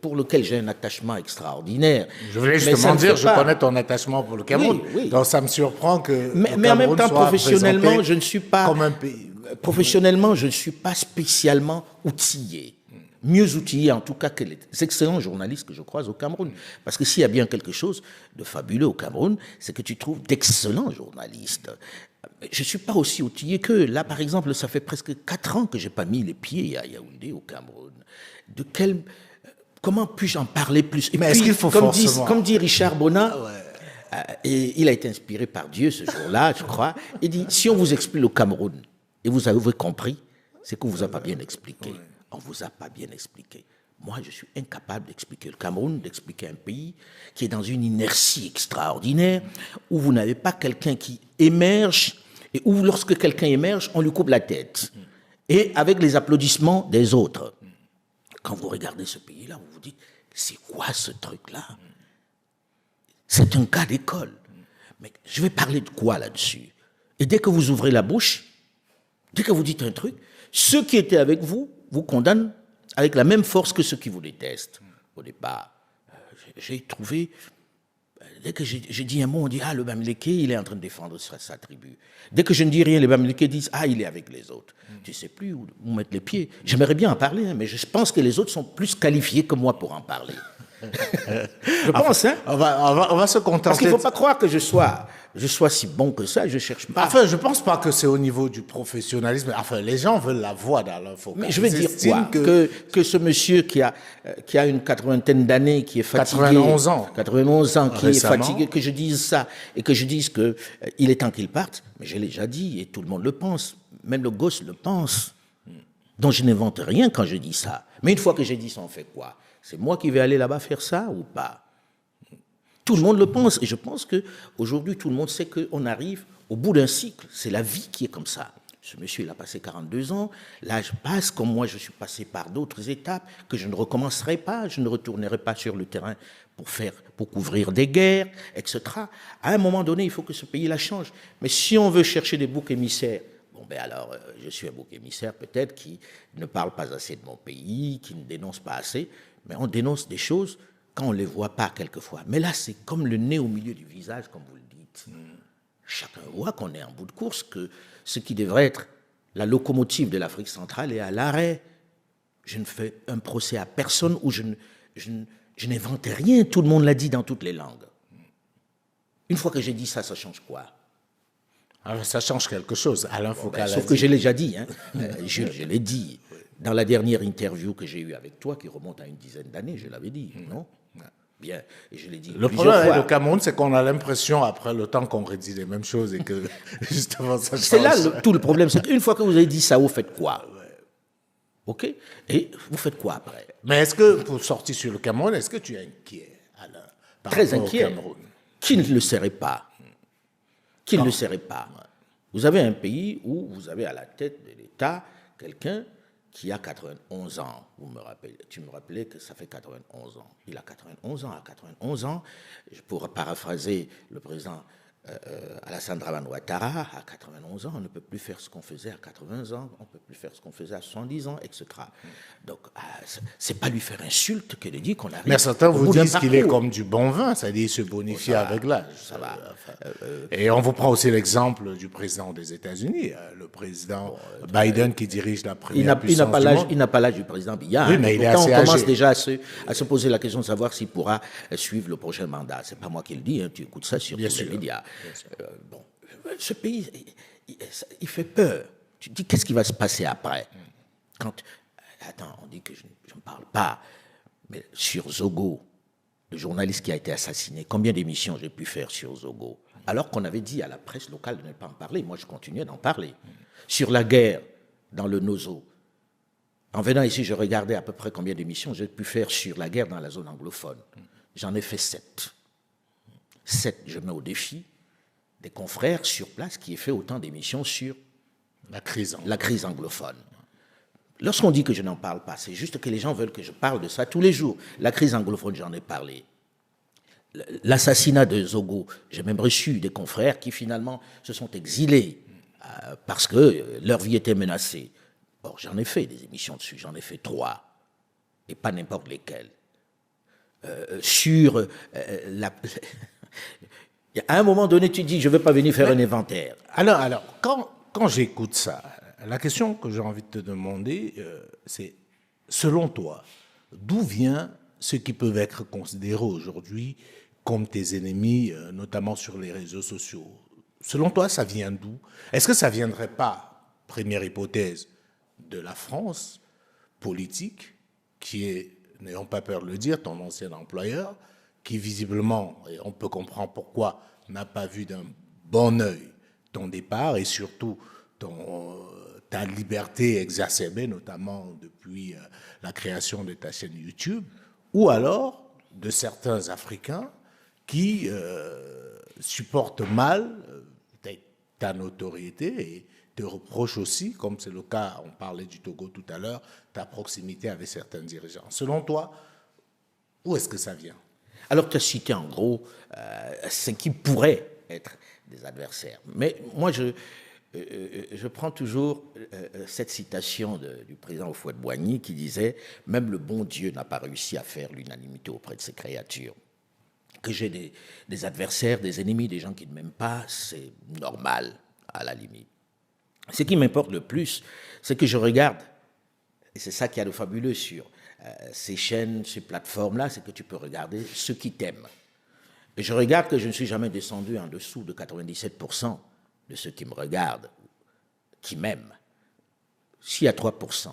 pour lequel j'ai un attachement extraordinaire. Je voulais justement dire, je connais ton attachement pour le Cameroun. Oui. Donc ça me surprend que mais en même temps, professionnellement, je ne suis pas comme un pays. Professionnellement, je ne suis pas spécialement outillé. Mieux outillé en tout cas que les excellents journalistes que je croise au Cameroun. Parce que s'il y a bien quelque chose de fabuleux au Cameroun, c'est que tu trouves d'excellents journalistes. Je ne suis pas aussi outillé qu'eux. Là, par exemple, ça fait presque 4 ans que je n'ai pas mis les pieds à Yaoundé, au Cameroun. Comment puis-je en parler plus? Et mais puis, est-ce qu'il faut comme dit Richard Bonnat, et il a été inspiré par Dieu ce jour-là, je crois, il dit, si on vous explique le Cameroun, et vous avez compris, c'est qu'on ne vous a pas bien expliqué. Ouais. On ne vous a pas bien expliqué. Moi, je suis incapable d'expliquer le Cameroun, d'expliquer un pays qui est dans une inertie extraordinaire, où vous n'avez pas quelqu'un qui émerge, et où lorsque quelqu'un émerge, on lui coupe la tête. Et avec les applaudissements des autres. Quand vous regardez ce pays-là, vous vous dites, c'est quoi ce truc-là? C'est un cas d'école. Mais je vais parler de quoi là-dessus? Et dès que vous ouvrez la bouche, dès que vous dites un truc, ceux qui étaient avec vous, vous condamnent avec la même force que ceux qui vous détestent. Au départ, j'ai trouvé, dès que j'ai dit un mot, on dit, ah, le Bamileke, il est en train de défendre sa tribu. Dès que je ne dis rien, les Bamileke disent, ah, il est avec les autres. Je ne sais plus où mettre les pieds. J'aimerais bien en parler, hein, mais je pense que les autres sont plus qualifiés que moi pour en parler. Je pense, hein. On va se contenter. Parce qu'il ne faut pas croire que je sois si bon que ça, je ne cherche pas. Enfin, je ne pense pas que c'est au niveau du professionnalisme. Enfin, les gens veulent la voix d'Alain Foka. Mais je veux dire quoi que ce monsieur qui a une 80aine d'années, qui est fatigué... 91 ans. 91 ans, qui récemment. Est fatigué, que je dise ça, et que je dise qu'il est temps qu'il parte, mais je l'ai déjà dit, et tout le monde le pense. Même le gosse le pense. Donc je n'invente rien quand je dis ça. Mais une fois que j'ai dit ça, on fait quoi? C'est moi qui vais aller là-bas faire ça ou pas? Tout le monde le pense. Et je pense qu'aujourd'hui, tout le monde sait qu'on arrive au bout d'un cycle. C'est la vie qui est comme ça. Ce monsieur, il a passé 42 ans. L'âge passe, comme moi, je suis passé par d'autres étapes que je ne recommencerai pas. Je ne retournerai pas sur le terrain pour couvrir des guerres, etc. À un moment donné, il faut que ce pays-là change. Mais si on veut chercher des boucs émissaires, alors, je suis un bouc émissaire peut-être qui ne parle pas assez de mon pays, qui ne dénonce pas assez, mais on dénonce des choses quand on ne les voit pas quelquefois. Mais là, c'est comme le nez au milieu du visage, comme vous le dites. Chacun voit qu'on est en bout de course, que ce qui devrait être la locomotive de l'Afrique centrale est à l'arrêt. Je ne fais un procès à personne où je n'invente rien. Tout le monde l'a dit dans toutes les langues. Une fois que j'ai dit ça, ça change quoi? Alors, ça change quelque chose. Alain Foka sauf que je l'ai déjà dit. Hein. Je l'ai dit. Dans la dernière interview que j'ai eue avec toi, qui remonte à une dizaine d'années, je l'avais dit, non? Bien, et je l'ai dit. Le problème avec le Cameroun, c'est qu'on a l'impression, après le temps, qu'on redit les mêmes choses et que, justement, ça change. C'est là tout le problème. C'est qu'une fois que vous avez dit ça, vous faites quoi? OK? Et vous faites quoi après? Mais est-ce que, pour sortir sur le Cameroun, est-ce que tu es inquiet, Alain, par Très rapport inquiet. au Cameroun? Qui ne le serait pas? Qui ne le serait pas? Vous avez un pays où vous avez à la tête de l'État quelqu'un qui a 91 ans. Tu me rappelais que ça fait 91 ans. Il a 91 ans. À 91 ans, pour paraphraser le président Alassane Dramane Ouattara, à 91 ans, on ne peut plus faire ce qu'on faisait à 80 ans, on ne peut plus faire ce qu'on faisait à 70 ans, etc. Donc, c'est pas lui faire insulte que de dire qu'on arrive. Mais certains au vous bout d'un disent qu'il est parcours. comme du bon vin, c'est-à-dire il se bonifie avec l'âge. Ça va. Et on vous prend aussi l'exemple du président des États-Unis, le président Biden qui dirige la première puissance du monde. Il n'a pas l'âge du président Biya. Oui, mais il est Pourtant, assez on commence âgé. déjà à se poser la question de savoir s'il pourra suivre le prochain mandat. C'est pas moi qui le dis, hein, tu écoutes ça sur Bien tous sûr. les médias. Bon, ce pays, il fait peur. Tu te dis, qu'est-ce qui va se passer après? Attends, on dit que je ne parle pas, mais sur Zogo, le journaliste qui a été assassiné, combien d'émissions j'ai pu faire sur Zogo? Alors qu'on avait dit à la presse locale de ne pas en parler. Moi, je continuais d'en parler. Sur la guerre dans le Nozo, en venant ici, je regardais à peu près combien d'émissions j'ai pu faire sur la guerre dans la zone anglophone. J'en ai fait 7. 7, je mets au défi des confrères sur place qui aient fait autant d'émissions sur La crise. la crise anglophone. Lorsqu'on dit que je n'en parle pas, c'est juste que les gens veulent que je parle de ça tous les jours. La crise anglophone, j'en ai parlé. L'assassinat de Zogo, j'ai même reçu des confrères qui finalement se sont exilés parce que leur vie était menacée. Bon, j'en ai fait des émissions dessus, j'en ai fait 3, et pas n'importe lesquelles. Sur à un moment donné, tu dis, je ne veux pas venir faire un inventaire. Alors quand j'écoute ça, la question que j'ai envie de te demander, c'est, selon toi, d'où vient ceux qui peuvent être considérés aujourd'hui comme tes ennemis, notamment sur les réseaux sociaux? Selon toi, ça vient d'où? Est-ce que ça ne viendrait pas, première hypothèse, de la France politique, qui est, n'ayons pas peur de le dire, ton ancien employeur, qui visiblement, et on peut comprendre pourquoi, n'a pas vu d'un bon œil ton départ et surtout ta liberté exacerbée, notamment depuis la création de ta chaîne YouTube, ou alors de certains Africains qui supportent mal ta notoriété et te reprochent aussi, comme c'est le cas, on parlait du Togo tout à l'heure, ta proximité avec certains dirigeants. Selon toi, où est-ce que ça vient? Alors, tu as cité en gros ce qui pourrait être des adversaires. Mais moi, je prends toujours cette citation du président Houphouët-Boigny qui disait « Même le bon Dieu n'a pas réussi à faire l'unanimité auprès de ses créatures. » Que j'ai des adversaires, des ennemis, des gens qui ne m'aiment pas, c'est normal, à la limite. Ce qui m'importe le plus, c'est que je regarde, et c'est ça qui a de fabuleux sur ces chaînes, ces plateformes-là, c'est que tu peux regarder ceux qui t'aiment. Et je regarde que je ne suis jamais descendu en dessous de 97% de ceux qui me regardent, qui m'aiment. S'il y a 3%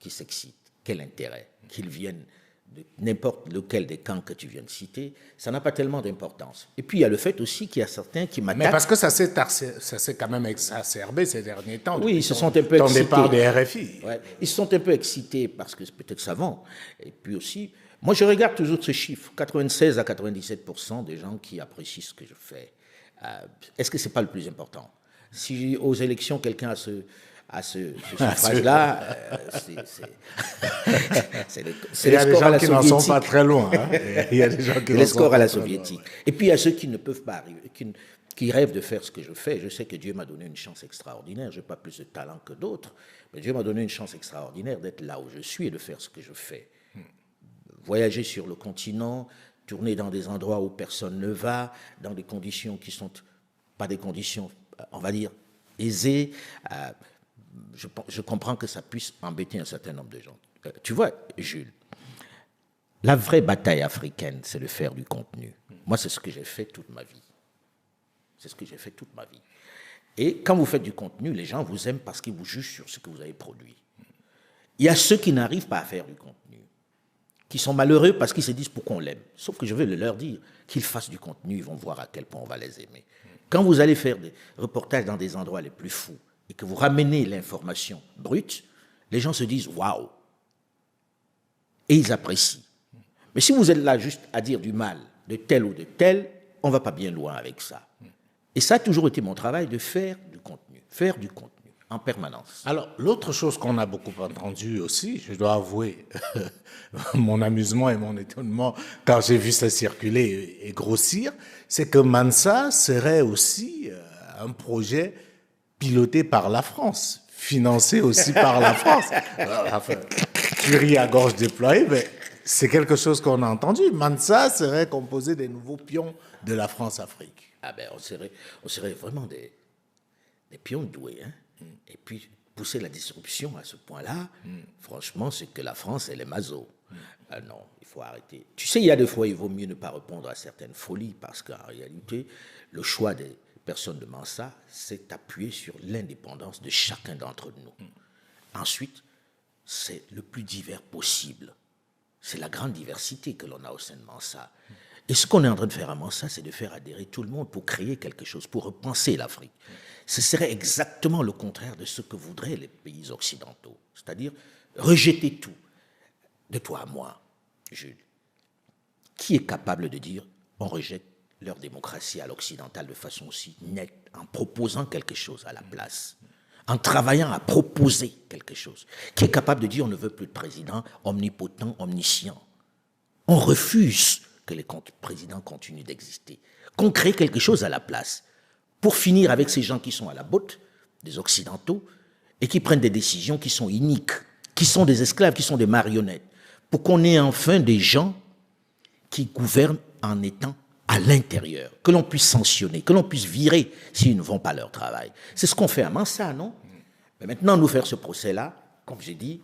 qui s'excitent, quel intérêt qu'ils viennent de n'importe lequel des camps que tu viens de citer, ça n'a pas tellement d'importance. Et puis il y a le fait aussi qu'il y a certains qui m'attaquent. Mais parce que ça s'est quand même exacerbé ces derniers temps. Oui, ils se sont un peu excités. Ton départ des RFI. Ouais, ils se sont un peu excités parce que c'est peut-être savant. Et puis aussi, moi je regarde toujours ce chiffre, 96 à 97% des gens qui apprécient ce que je fais. Est-ce que ce n'est pas le plus important? Si aux élections, quelqu'un a ce suffrage-là, c'est les scores à la soviétique. Il y a des gens qui n'en sont pas très loin. Hein. Il y a des gens qui les scores à la soviétique. Et puis il y a ceux qui ne peuvent pas arriver, qui rêvent de faire ce que je fais. Je sais que Dieu m'a donné une chance extraordinaire. Je n'ai pas plus de talent que d'autres, mais Dieu m'a donné une chance extraordinaire d'être là où je suis et de faire ce que je fais. Voyager sur le continent, tourner dans des endroits où personne ne va, dans des conditions qui ne sont pas des conditions, on va dire, aisées. Je comprends que ça puisse embêter un certain nombre de gens. Tu vois, Jules, la vraie bataille africaine, c'est de faire du contenu. Moi, c'est ce que j'ai fait toute ma vie. C'est ce que j'ai fait toute ma vie. Et quand vous faites du contenu, les gens vous aiment parce qu'ils vous jugent sur ce que vous avez produit. Il y a ceux qui n'arrivent pas à faire du contenu, qui sont malheureux parce qu'ils se disent pourquoi on l'aime. Sauf que je vais leur dire qu'ils fassent du contenu, ils vont voir à quel point on va les aimer. Quand vous allez faire des reportages dans des endroits les plus fous, et que vous ramenez l'information brute, les gens se disent « waouh !» et ils apprécient. Mais si vous êtes là juste à dire du mal de tel ou de tel, on ne va pas bien loin avec ça. Et ça a toujours été mon travail de faire du contenu, faire du contenu. en permanence. Alors, l'autre chose qu'on a beaucoup entendu aussi, je dois avouer mon amusement et mon étonnement quand j'ai vu ça circuler et grossir, c'est que Mansa serait aussi un projet piloté par la France, financé aussi par la France. Enfin, tu ris à gorge déployée, mais c'est quelque chose qu'on a entendu. Mansa serait composé des nouveaux pions de la France-Afrique. Ah ben, on serait vraiment des pions doués, hein. Et puis, pousser la disruption à ce point-là, franchement, c'est que la France, elle est maso. Non, il faut arrêter. Tu sais, il y a des fois, il vaut mieux ne pas répondre à certaines folies, parce qu'en réalité, le choix des personnes de Mansa, c'est appuyer sur l'indépendance de chacun d'entre nous. Ensuite, c'est le plus divers possible. C'est la grande diversité que l'on a au sein de Mansa. Et ce qu'on est en train de faire à Mansa, c'est de faire adhérer tout le monde pour créer quelque chose, pour repenser l'Afrique. Ce serait exactement le contraire de ce que voudraient les pays occidentaux. C'est-à-dire rejeter tout. De toi à moi, Jules. Qui est capable de dire on rejette leur démocratie à l'occidental de façon aussi nette, en proposant quelque chose à la place, en travaillant à proposer quelque chose? Qui est capable de dire on ne veut plus de président omnipotent, omniscient? On refuse que les présidents continuent d'exister, qu'on crée quelque chose à la place, pour finir avec ces gens qui sont à la botte des Occidentaux et qui prennent des décisions qui sont iniques, qui sont des esclaves, qui sont des marionnettes, pour qu'on ait enfin des gens qui gouvernent en étant à l'intérieur, que l'on puisse sanctionner, que l'on puisse virer s'ils ne vont pas leur travail. C'est ce qu'on fait à Mansa, non? Mais maintenant, nous faire ce procès-là, comme j'ai dit,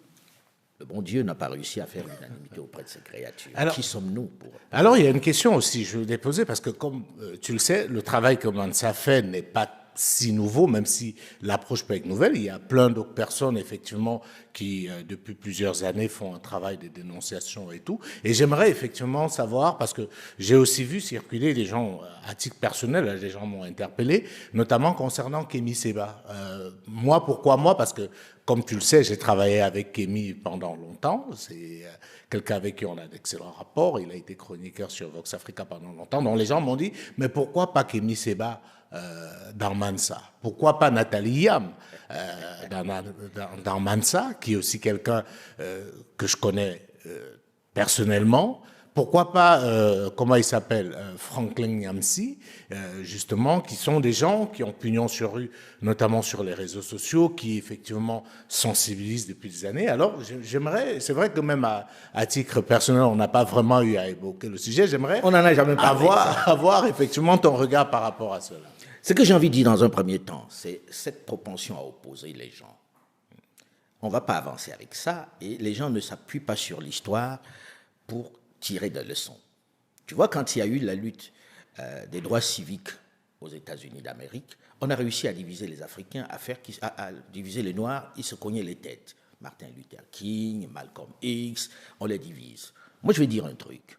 le bon Dieu n'a pas réussi à faire l'unanimité auprès de ses créatures. Alors, qui sommes-nous pour... Alors, il y a une question aussi, je vais l'ai poser, parce que comme tu le sais, le travail que Mansa fait n'est pas si nouveau, même si l'approche peut être nouvelle. Il y a plein d'autres personnes, effectivement, qui, depuis plusieurs années, font un travail de dénonciation et tout. Et j'aimerais, effectivement, savoir, parce que j'ai aussi vu circuler des gens, à titre personnel, des gens m'ont interpellé, notamment concernant Kémy Séba. Moi, pourquoi moi? Parce que, comme tu le sais, j'ai travaillé avec Kémy pendant longtemps. C'est quelqu'un avec qui on a d'excellents rapports. Il a été chroniqueur sur Vox Africa pendant longtemps. Donc les gens m'ont dit, mais pourquoi pas Kémy Séba dans Mansa? Pourquoi pas Nathalie Yam dans Mansa, qui est aussi quelqu'un que je connais personnellement? Pourquoi pas, comment il s'appelle, Franklin Nyamsi, justement, qui sont des gens qui ont pignon sur rue, notamment sur les réseaux sociaux, qui effectivement sensibilisent depuis des années. Alors, j'aimerais, c'est vrai que même à titre personnel, on n'a pas vraiment eu à évoquer le sujet. J'aimerais on n'en a jamais parlé, avoir effectivement ton regard par rapport à cela. Ce que j'ai envie de dire dans un premier temps, c'est cette propension à opposer les gens. On ne va pas avancer avec ça, et les gens ne s'appuient pas sur l'histoire pour tirer des leçons. Tu vois, quand il y a eu la lutte des droits civiques aux États-Unis d'Amérique, on a réussi à diviser les Africains, à diviser les Noirs, ils se cognaient les têtes. Martin Luther King, Malcolm X, on les divise. Moi, je vais dire un truc.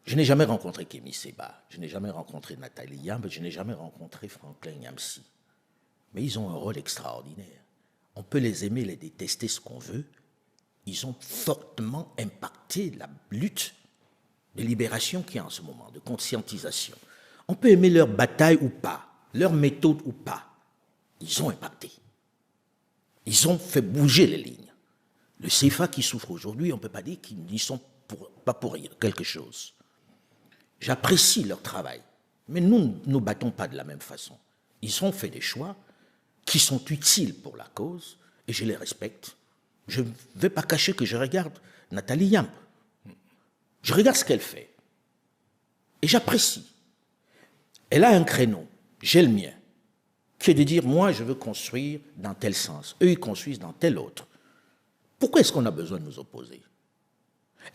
Je n'ai jamais rencontré Kémy Séba, je n'ai jamais rencontré Nathalie Yamb, je n'ai jamais rencontré Franklin Nyamsi. Mais ils ont un rôle extraordinaire. On peut les aimer, les détester, ce qu'on veut. Ils ont fortement impacté la lutte de libération qui est en ce moment, de conscientisation. On peut aimer leur bataille ou pas, leur méthode ou pas. Ils ont impacté. Ils ont fait bouger les lignes. Le CFA qui souffre aujourd'hui, on ne peut pas dire qu'ils n'y sont pas pour quelque chose. J'apprécie leur travail, mais nous ne nous battons pas de la même façon. Ils ont fait des choix qui sont utiles pour la cause, et je les respecte. Je ne vais pas cacher que je regarde Nathalie Yamb. Je regarde ce qu'elle fait. Et j'apprécie. Elle a un créneau, j'ai le mien, qui est de dire, moi, je veux construire dans tel sens. Eux, ils construisent dans tel autre. Pourquoi est-ce qu'on a besoin de nous opposer?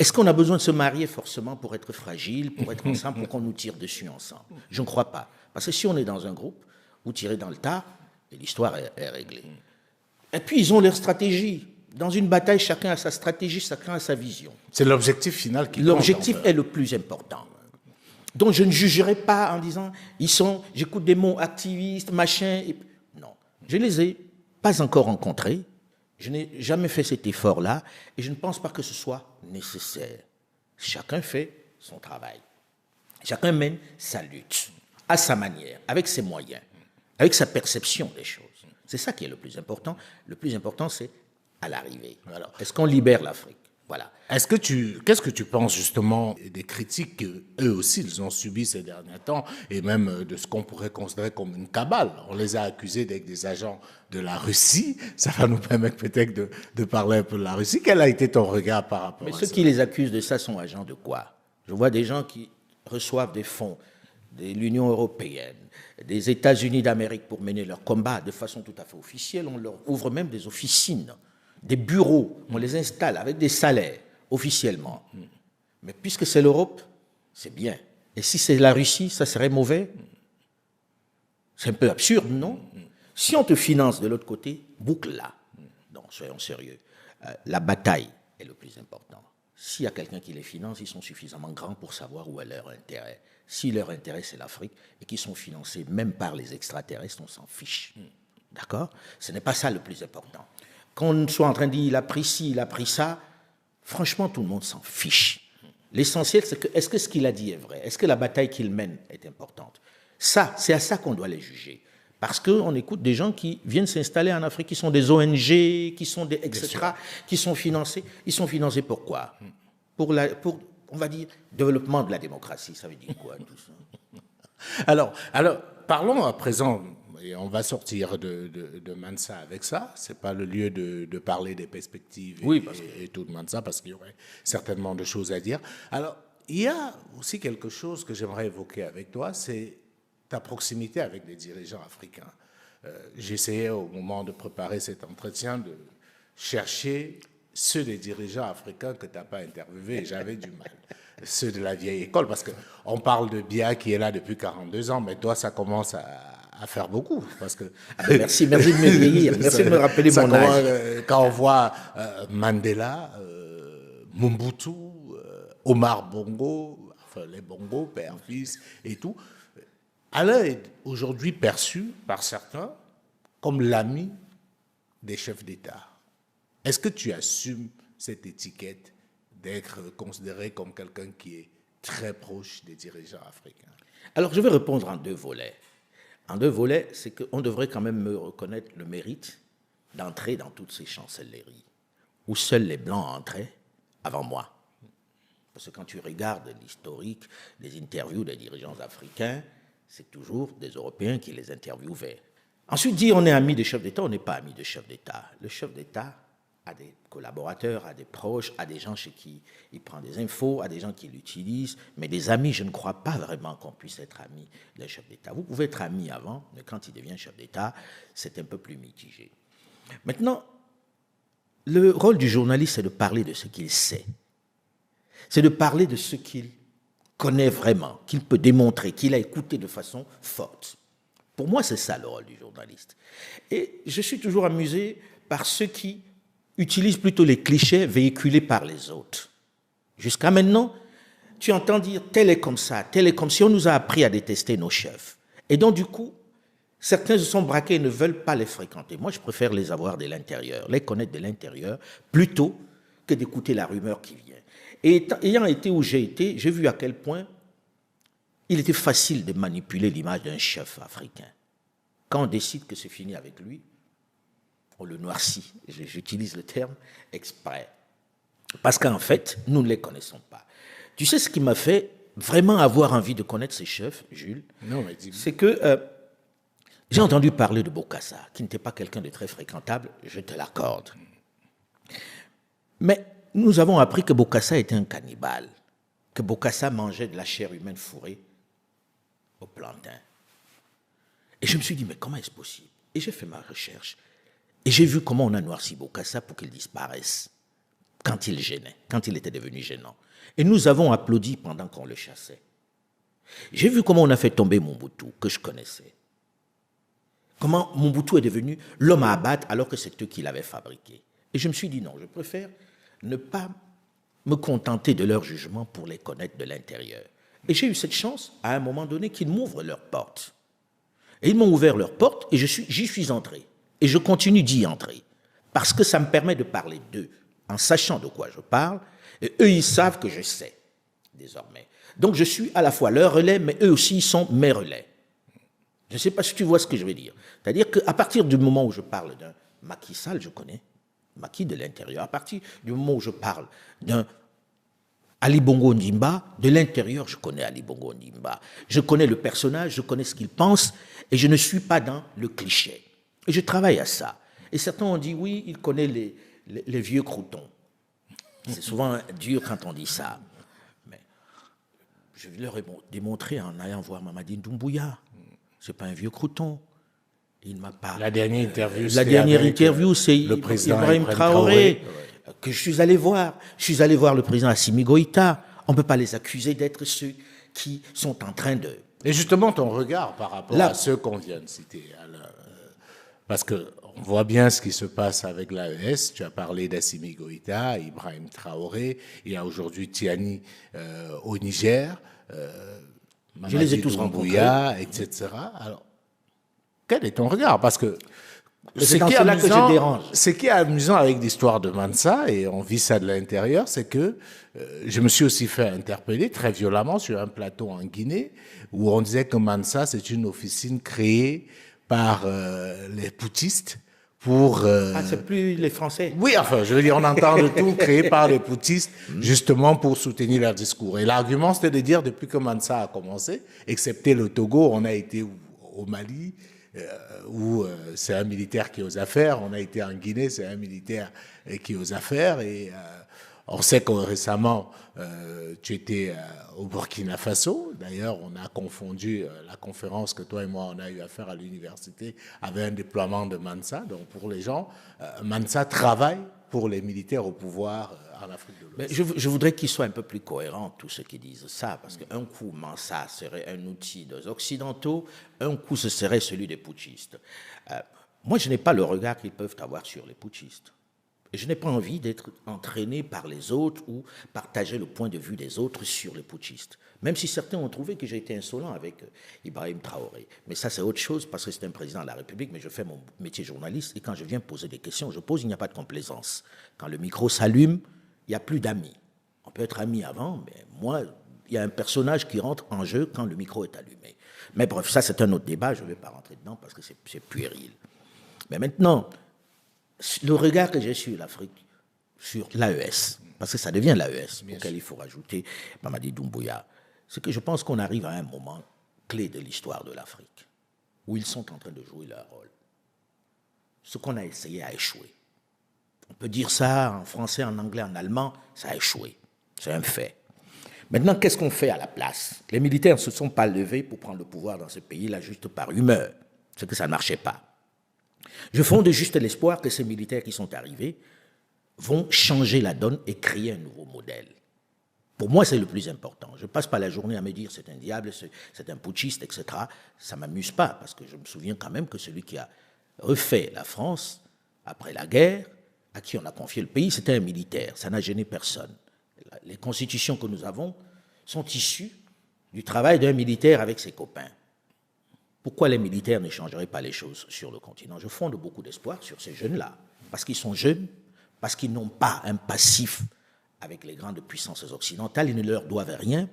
Est-ce qu'on a besoin de se marier forcément pour être fragile, pour être ensemble, pour qu'on nous tire dessus ensemble? Je ne crois pas. Parce que si on est dans un groupe, vous tirez dans le tas, et l'histoire est réglée. Et puis, ils ont leur stratégie. Dans une bataille, chacun a sa stratégie, chacun a sa vision. C'est l'objectif final qui compte. L'objectif est le plus important. Donc, je ne jugerai pas en disant, j'écoute des mots activistes, machin. Non, je les ai pas encore rencontrés. Je n'ai jamais fait cet effort-là et je ne pense pas que ce soit nécessaire. Chacun fait son travail. Chacun mène sa lutte à sa manière, avec ses moyens. avec sa perception des choses. C'est ça qui est le plus important. Le plus important, c'est à l'arrivée. Alors, est-ce qu'on libère l'Afrique? Voilà. Qu'est-ce que tu penses justement des critiques qu'eux aussi ils ont subies ces derniers temps et même de ce qu'on pourrait considérer comme une cabale? On les a accusés d'être des agents de la Russie. Ça va nous permettre peut-être de parler un peu de la Russie. Quel a été ton regard par rapport à ça? Mais ceux qui les accusent de ça sont agents de quoi? Je vois des gens qui reçoivent des fonds de l'Union européenne, des États-Unis d'Amérique pour mener leur combat de façon tout à fait officielle. On leur ouvre même des officines, des bureaux, on les installe avec des salaires officiellement. Mais puisque c'est l'Europe, c'est bien. Et si c'est la Russie, ça serait mauvais? C'est un peu absurde, non? Si on te finance de l'autre côté, boucle-la. Non, soyons sérieux. La bataille est le plus important. S'il y a quelqu'un qui les finance, ils sont suffisamment grands pour savoir où est leur intérêt. Si leur intérêt, c'est l'Afrique, et qu'ils sont financés même par les extraterrestres, on s'en fiche. D'accord? Ce n'est pas ça le plus important. Qu'on soit en train de dire, il a pris ci, il a pris ça, franchement, tout le monde s'en fiche. L'essentiel, c'est que, est-ce que ce qu'il a dit est vrai? Est-ce que la bataille qu'il mène est importante? Ça, c'est à ça qu'on doit les juger. Parce qu'on écoute des gens qui viennent s'installer en Afrique, qui sont des ONG, qui sont des etc., qui sont financés. Ils sont financés pour quoi? Pour, on va dire, développement de la démocratie. Ça veut dire quoi, tout ça? Alors, parlons à présent, et on va sortir de Mansa avec ça. C'est pas le lieu de parler des perspectives et tout de Mansa, parce qu'il y aurait certainement de choses à dire. Alors, il y a aussi quelque chose que j'aimerais évoquer avec toi, c'est ta proximité avec les dirigeants africains. J'essayais au moment de préparer cet entretien de chercher ceux des dirigeants africains que tu n'as pas interviewés, et j'avais du mal. Ceux de la vieille école, parce qu'on parle de Biya qui est là depuis 42 ans, mais toi, ça commence à faire beaucoup. Parce que merci de me vieillir, merci de me rappeler mon âge. Quand on voit Mandela, Mobutu, Omar Bongo, enfin les Bongo, père, fils et tout, Alain est aujourd'hui perçu par certains comme l'ami des chefs d'État. Est-ce que tu assumes cette étiquette d'être considéré comme quelqu'un qui est très proche des dirigeants africains? Alors, je vais répondre en deux volets. En deux volets, c'est qu'on devrait quand même me reconnaître le mérite d'entrer dans toutes ces chancelleries où seuls les Blancs entraient avant moi. Parce que quand tu regardes l'historique des interviews des dirigeants africains, c'est toujours des Européens qui les interviewaient. Ensuite, dire on est ami des chefs d'État, on n'est pas ami des chefs d'État. Le chef d'État a des collaborateurs, a des proches, a des gens chez qui il prend des infos, a des gens qui l'utilisent, mais des amis, je ne crois pas vraiment qu'on puisse être ami d'un chef d'État. Vous pouvez être ami avant, mais quand il devient chef d'État, c'est un peu plus mitigé. Maintenant, le rôle du journaliste, c'est de parler de ce qu'il sait. C'est de parler de ce qu'il connaît vraiment, qu'il peut démontrer, qu'il a écouté de façon forte. Pour moi, c'est ça le rôle du journaliste. Et je suis toujours amusé par ceux qui utilisent plutôt les clichés véhiculés par les autres. Jusqu'à maintenant, tu entends dire tel est comme ça, tel est comme si on nous a appris à détester nos chefs. Et donc, du coup, certains se sont braqués et ne veulent pas les fréquenter. Moi, je préfère les avoir de l'intérieur, les connaître de l'intérieur, plutôt que d'écouter la rumeur qui vient. Et ayant été où j'ai été, j'ai vu à quel point il était facile de manipuler l'image d'un chef africain. Quand on décide que c'est fini avec lui, on le noircit. J'utilise le terme exprès. Parce qu'en fait, nous ne les connaissons pas. Tu sais ce qui m'a fait vraiment avoir envie de connaître ces chefs, Jules? Non, mais dis-moi. C'est que j'ai entendu parler de Bokassa, qui n'était pas quelqu'un de très fréquentable, je te l'accorde. Mais nous avons appris que Bokassa était un cannibale, que Bokassa mangeait de la chair humaine fourrée au plantain. Et je me suis dit, mais comment est-ce possible? Et j'ai fait ma recherche. Et j'ai vu comment on a noirci Bokassa pour qu'il disparaisse quand il gênait, quand il était devenu gênant. Et nous avons applaudi pendant qu'on le chassait. J'ai vu comment on a fait tomber Mobutu, que je connaissais. Comment Mobutu est devenu l'homme à abattre alors que c'est eux qui l'avaient fabriqué. Et je me suis dit, non, je préfère ne pas me contenter de leur jugement pour les connaître de l'intérieur. Et j'ai eu cette chance, à un moment donné, qu'ils m'ouvrent leurs portes. Et ils m'ont ouvert leurs portes et j'y suis entré. Et je continue d'y entrer. Parce que ça me permet de parler d'eux, en sachant de quoi je parle. Et eux, ils savent que je sais, désormais. Donc je suis à la fois leur relais, mais eux aussi, ils sont mes relais. Je ne sais pas si tu vois ce que je veux dire. C'est-à-dire qu'à partir du moment où je parle d'un Macky Sall, je connais Macky de l'intérieur. À partir du moment où je parle d'un Ali Bongo Ondimba, de l'intérieur, je connais Ali Bongo Ondimba. Je connais le personnage, je connais ce qu'il pense, et je ne suis pas dans le cliché. Et je travaille à ça. Et certains ont dit, oui, il connaît les vieux croutons. C'est souvent dur quand on dit ça. Mais je leur ai démontré en allant voir Mamadi Doumbouya. Ce n'est pas un vieux crouton. Il m'a pas. La dernière interview, c'est le président Ibrahim Traoré, que je suis allé voir. Je suis allé voir le président Assimi Goïta. On ne peut pas les accuser d'être ceux qui sont en train de... Et justement, ton regard par rapport à ceux qu'on vient de citer. Parce qu'on voit bien ce qui se passe avec l'AES. Tu as parlé d'Assimi Goïta, Ibrahim Traoré. Il y a aujourd'hui Tiani au Niger. Je les ai tous rencontrés. Etc. Alors, quel est ton regard? Parce que c'est dans cela que je dérange. Ce qui est amusant avec l'histoire de Mansa, et on vit ça de l'intérieur, c'est que je me suis aussi fait interpeller très violemment sur un plateau en Guinée, où on disait que Mansa, c'est une officine créée par les putschistes pour... c'est plus les Français. Oui, enfin, je veux dire, on entend de tout créé par les putschistes, justement pour soutenir leur discours. Et l'argument, c'était de dire, depuis que Mansa a commencé, excepté le Togo, on a été au Mali, où c'est un militaire qui est aux affaires, on a été en Guinée, c'est un militaire qui est aux affaires, et on sait que récemment, tu étais au Burkina Faso. D'ailleurs, on a confondu la conférence que toi et moi, on a eu à faire à l'université avec un déploiement de Mansa. Donc, pour les gens, Mansa travaille pour les militaires au pouvoir en Afrique de l'Ouest. Mais je voudrais qu'ils soient un peu plus cohérents, tous ceux qui disent ça, parce qu'un coup, Mansa serait un outil des Occidentaux, un coup, ce serait celui des putschistes. Moi, je n'ai pas le regard qu'ils peuvent avoir sur les putschistes. Et je n'ai pas envie d'être entraîné par les autres ou partager le point de vue des autres sur les putschistes. Même si certains ont trouvé que j'ai été insolent avec Ibrahim Traoré. Mais ça, c'est autre chose parce que c'est un président de la République, mais je fais mon métier de journaliste et quand je viens poser des questions, je pose, il n'y a pas de complaisance. Quand le micro s'allume, il n'y a plus d'amis. On peut être amis avant, mais moi, il y a un personnage qui rentre en jeu quand le micro est allumé. Mais bref, ça, c'est un autre débat, je ne vais pas rentrer dedans parce que c'est puéril. Mais maintenant... le regard que j'ai sur l'Afrique, sur l'AES, parce que ça devient l'AES, auquel il faut rajouter Mamadi Doumbouya, c'est que je pense qu'on arrive à un moment clé de l'histoire de l'Afrique, où ils sont en train de jouer leur rôle. Ce qu'on a essayé a échoué. On peut dire ça en français, en anglais, en allemand, ça a échoué. C'est un fait. Maintenant, qu'est-ce qu'on fait à la place? Les militaires ne se sont pas levés pour prendre le pouvoir dans ce pays-là juste par humeur. C'est que ça ne marchait pas. Je fonde juste l'espoir que ces militaires qui sont arrivés vont changer la donne et créer un nouveau modèle. Pour moi, c'est le plus important. Je ne passe pas la journée à me dire c'est un diable, c'est un putschiste, etc. Ça ne m'amuse pas, parce que je me souviens quand même que celui qui a refait la France après la guerre, à qui on a confié le pays, c'était un militaire. Ça n'a gêné personne. Les constitutions que nous avons sont issues du travail d'un militaire avec ses copains. Pourquoi les militaires ne changeraient pas les choses sur le continent? Je fonde beaucoup d'espoir sur ces jeunes-là, parce qu'ils sont jeunes, parce qu'ils n'ont pas un passif avec les grandes puissances occidentales, ils ne leur doivent rien,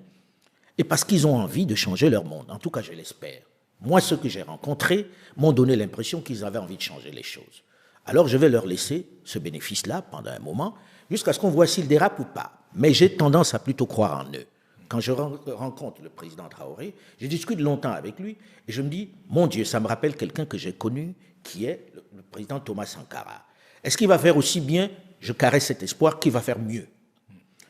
et parce qu'ils ont envie de changer leur monde. En tout cas, je l'espère. Moi, ceux que j'ai rencontrés m'ont donné l'impression qu'ils avaient envie de changer les choses. Alors, je vais leur laisser ce bénéfice-là pendant un moment, jusqu'à ce qu'on voit s'ils dérapent ou pas. Mais j'ai tendance à plutôt croire en eux. Quand je rencontre le président Traoré, je discute longtemps avec lui et je me dis, mon Dieu, ça me rappelle quelqu'un que j'ai connu qui est le président Thomas Sankara. Est-ce qu'il va faire aussi bien? Je caresse cet espoir qu'il va faire mieux.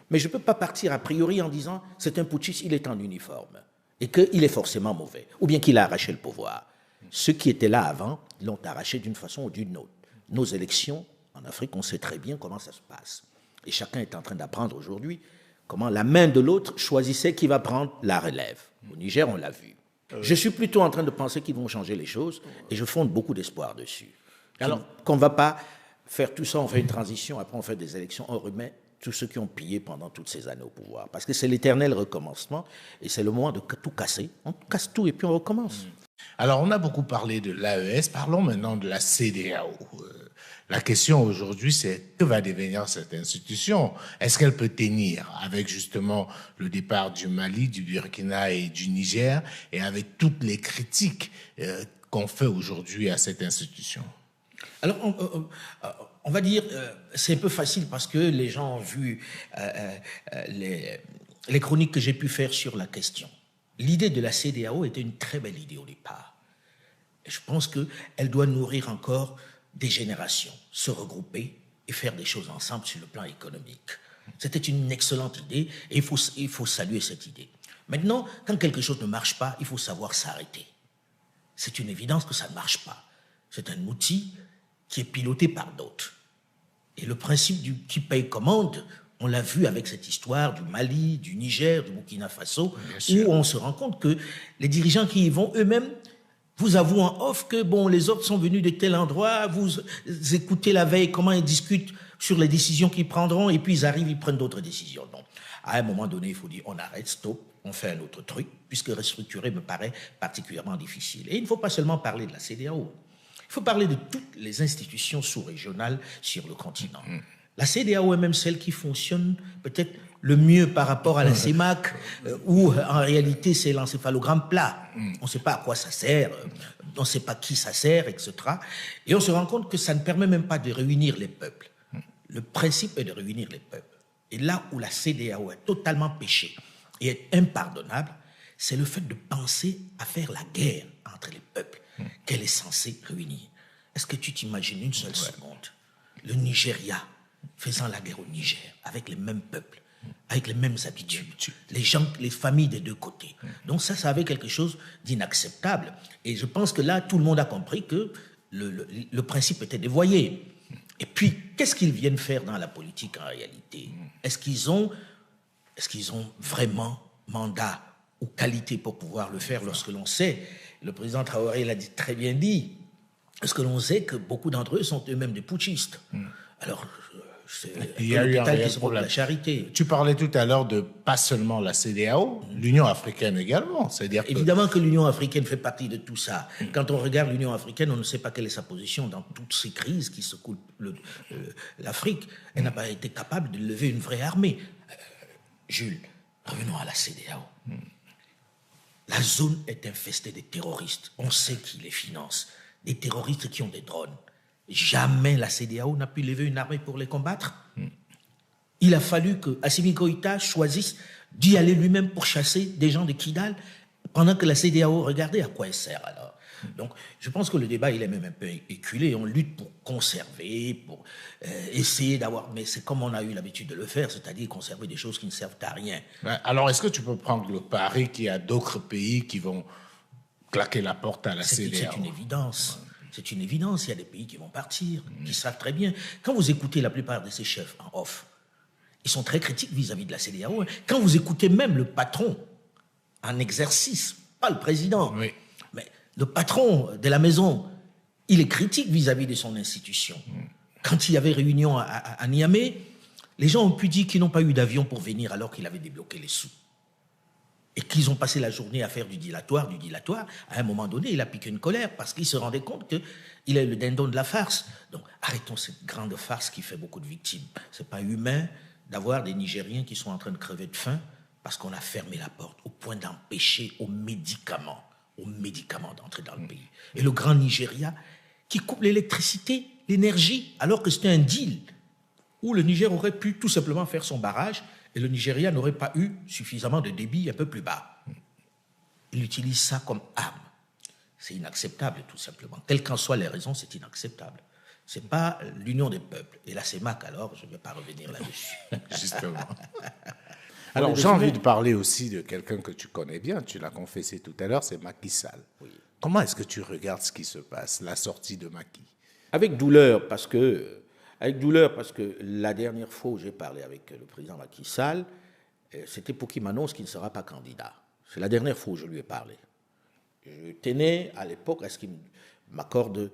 Mais je ne peux pas partir a priori en disant, c'est un putschiste, il est en uniforme et qu'il est forcément mauvais ou bien qu'il a arraché le pouvoir. Ceux qui étaient là avant l'ont arraché d'une façon ou d'une autre. Nos élections en Afrique, on sait très bien comment ça se passe. Et chacun est en train d'apprendre aujourd'hui comment la main de l'autre choisissait qui va prendre la relève. Au Niger, on l'a vu. Je suis plutôt en train de penser qu'ils vont changer les choses et je fonde beaucoup d'espoir dessus. Alors qu'on ne va pas faire tout ça, on fait une transition, après on fait des élections, on remet tous ceux qui ont pillé pendant toutes ces années au pouvoir. Parce que c'est l'éternel recommencement et c'est le moment de tout casser. On casse tout et puis on recommence. Alors, on a beaucoup parlé de l'AES. Parlons maintenant de la CEDEAO. La question aujourd'hui, c'est que va devenir cette institution? Est-ce qu'elle peut tenir avec justement le départ du Mali, du Burkina et du Niger et avec toutes les critiques qu'on fait aujourd'hui à cette institution? Alors, on va dire, c'est un peu facile parce que les gens ont vu les chroniques que j'ai pu faire sur la question. L'idée de la CEDEAO était une très belle idée au départ. Et je pense qu'elle doit nourrir encore des générations, se regrouper et faire des choses ensemble sur le plan économique. C'était une excellente idée et il faut saluer cette idée. Maintenant, quand quelque chose ne marche pas, il faut savoir s'arrêter. C'est une évidence que ça ne marche pas. C'est un outil qui est piloté par d'autres. Et le principe du qui paye commande, on l'a vu avec cette histoire du Mali, du Niger, du Burkina Faso, où on se rend compte que les dirigeants qui y vont eux-mêmes vous avouent en off que bon, les autres sont venus de tel endroit, vous écoutez la veille comment ils discutent sur les décisions qu'ils prendront, et puis ils arrivent, ils prennent d'autres décisions. Donc, à un moment donné, il faut dire on arrête, stop, on fait un autre truc, puisque restructurer me paraît particulièrement difficile. Et il ne faut pas seulement parler de la CEDEAO. Il faut parler de toutes les institutions sous-régionales sur le continent. La CEDEAO est même celle qui fonctionne peut-être le mieux par rapport à la CEMAC, où en réalité c'est l'encéphalogramme plat. On ne sait pas à quoi ça sert, on ne sait pas qui ça sert, etc. Et on se rend compte que ça ne permet même pas de réunir les peuples. Le principe est de réunir les peuples. Et là où la CEDEAO est totalement péchée et est impardonnable, c'est le fait de penser à faire la guerre entre les peuples qu'elle est censée réunir. Est-ce que tu t'imagines une seule seconde le Nigeria faisant la guerre au Niger avec les mêmes peuples, avec les mêmes habitudes, les gens, les familles des deux côtés. Donc ça avait quelque chose d'inacceptable. Et je pense que là, tout le monde a compris que le principe était dévoyé. Et puis, qu'est-ce qu'ils viennent faire dans la politique en réalité? Est-ce qu'ils ont vraiment mandat ou qualité pour pouvoir le faire lorsque l'on sait, le président Traoré l'a très bien dit, parce que l'on sait que beaucoup d'entre eux sont eux-mêmes des putschistes. Alors, il y a eu un réel problème. La charité. Tu parlais tout à l'heure de pas seulement la CEDEAO, l'Union africaine également. C'est-à-dire évidemment que l'Union africaine fait partie de tout ça. Quand on regarde l'Union africaine, on ne sait pas quelle est sa position dans toutes ces crises qui secouent l'Afrique. Elle n'a pas été capable de lever une vraie armée. Jules, revenons à la CEDEAO. La zone est infestée de terroristes. On sait qui les finance. Des terroristes qui ont des drones. Jamais la CEDEAO n'a pu lever une armée pour les combattre. Il a fallu que Assimi Goïta choisisse d'y aller lui-même pour chasser des gens de Kidal pendant que la CEDEAO regardait. À quoi elle sert alors? Donc, je pense que le débat, il est même un peu éculé. On lutte pour conserver, pour essayer d'avoir... Mais c'est comme on a eu l'habitude de le faire, c'est-à-dire conserver des choses qui ne servent à rien. Alors, est-ce que tu peux prendre le pari qu'il y a d'autres pays qui vont claquer la porte à la CEDEAO? C'est une évidence. C'est une évidence. Il y a des pays qui vont partir, qui savent très bien. Quand vous écoutez la plupart de ces chefs en off, ils sont très critiques vis-à-vis de la CEDEAO. Quand vous écoutez même le patron en exercice, pas le président, mais le patron de la maison, il est critique vis-à-vis de son institution. Quand il y avait réunion à Niamey, les gens ont pu dire qu'ils n'ont pas eu d'avion pour venir alors qu'il avait débloqué les sous. Et qu'ils ont passé la journée à faire du dilatoire. À un moment donné, il a piqué une colère parce qu'il se rendait compte qu'il est le dindon de la farce. Donc, arrêtons cette grande farce qui fait beaucoup de victimes. C'est pas humain d'avoir des Nigériens qui sont en train de crever de faim parce qu'on a fermé la porte au point d'empêcher aux médicaments d'entrer dans le pays. Et le grand Nigeria qui coupe l'électricité, l'énergie, alors que c'était un deal où le Niger aurait pu tout simplement faire son barrage et le Nigeria n'aurait pas eu suffisamment de débit un peu plus bas. Il utilise ça comme arme. C'est inacceptable, tout simplement. Quelles qu'en soient les raisons, c'est inacceptable. Ce n'est pas l'union des peuples. Et la CEMAC, alors, je ne vais pas revenir là-dessus. Justement. Alors, j'ai envie de parler aussi de quelqu'un que tu connais bien, tu l'as confessé tout à l'heure, c'est Macky Sall. Oui. Comment est-ce que tu regardes ce qui se passe, la sortie de Macky? Avec douleur, parce que la dernière fois où j'ai parlé avec le président Macky Sall, c'était pour qu'il m'annonce qu'il ne sera pas candidat. C'est la dernière fois où je lui ai parlé. Je tenais à l'époque à ce qu'il m'accorde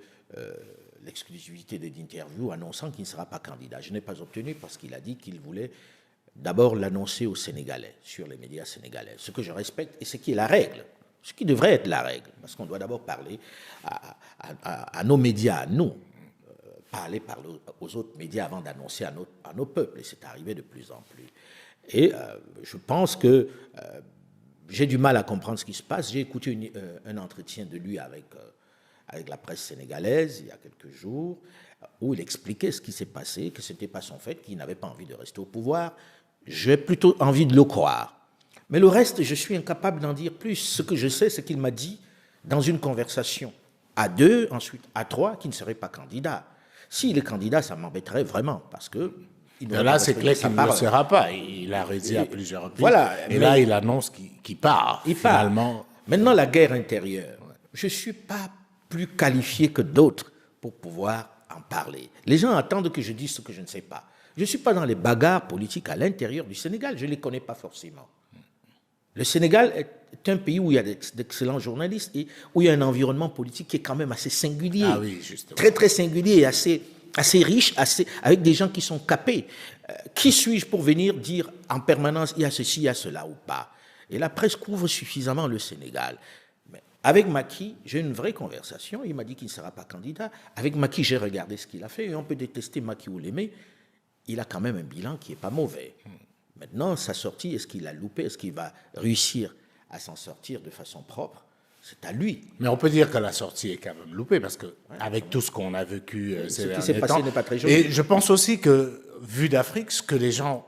l'exclusivité d'interview annonçant qu'il ne sera pas candidat. Je n'ai pas obtenu parce qu'il a dit qu'il voulait d'abord l'annoncer aux Sénégalais, sur les médias sénégalais, ce que je respecte et ce qui est la règle, ce qui devrait être la règle, parce qu'on doit d'abord parler à nos médias, à nous, parler aux autres médias avant d'annoncer à nos peuples, et c'est arrivé de plus en plus. Et je pense que j'ai du mal à comprendre ce qui se passe. J'ai écouté un entretien de lui avec la presse sénégalaise il y a quelques jours, où il expliquait ce qui s'est passé, que ce n'était pas son fait, qu'il n'avait pas envie de rester au pouvoir. J'ai plutôt envie de le croire. Mais le reste, je suis incapable d'en dire plus. Ce que je sais, c'est qu'il m'a dit, dans une conversation à 2, ensuite à 3, qu'il ne serait pas candidat. S'il est candidat, ça m'embêterait vraiment, parce que... Là, c'est clair qu'il ne le sera pas. Il a redit à plusieurs reprises. Voilà, et là, il annonce qu'il part. Il finalement. part. Maintenant, la guerre intérieure. Je ne suis pas plus qualifié que d'autres pour pouvoir en parler. Les gens attendent que je dise ce que je ne sais pas. Je ne suis pas dans les bagarres politiques à l'intérieur du Sénégal. Je ne les connais pas forcément. Le Sénégal est un pays où il y a d'excellents journalistes et où il y a un environnement politique qui est quand même assez singulier. Ah oui, justement. Très, très singulier et assez riche, avec des gens qui sont capés. Qui suis-je pour venir dire en permanence il y a ceci, il y a cela ou pas? Et la presse couvre suffisamment le Sénégal. Mais avec Macky, j'ai une vraie conversation. Il m'a dit qu'il ne sera pas candidat. Avec Macky, j'ai regardé ce qu'il a fait et on peut détester Macky ou l'aimer. Il a quand même un bilan qui n'est pas mauvais. Maintenant, sa sortie, est-ce qu'il a loupé? Est-ce qu'il va réussir à s'en sortir de façon propre? C'est à lui. Mais on peut dire que la sortie est quand même loupée, parce que avec tout ce qu'on a vécu ces derniers temps... Ce qui s'est passé n'est pas très joli. Et je pense aussi que, vu d'Afrique, ce que les gens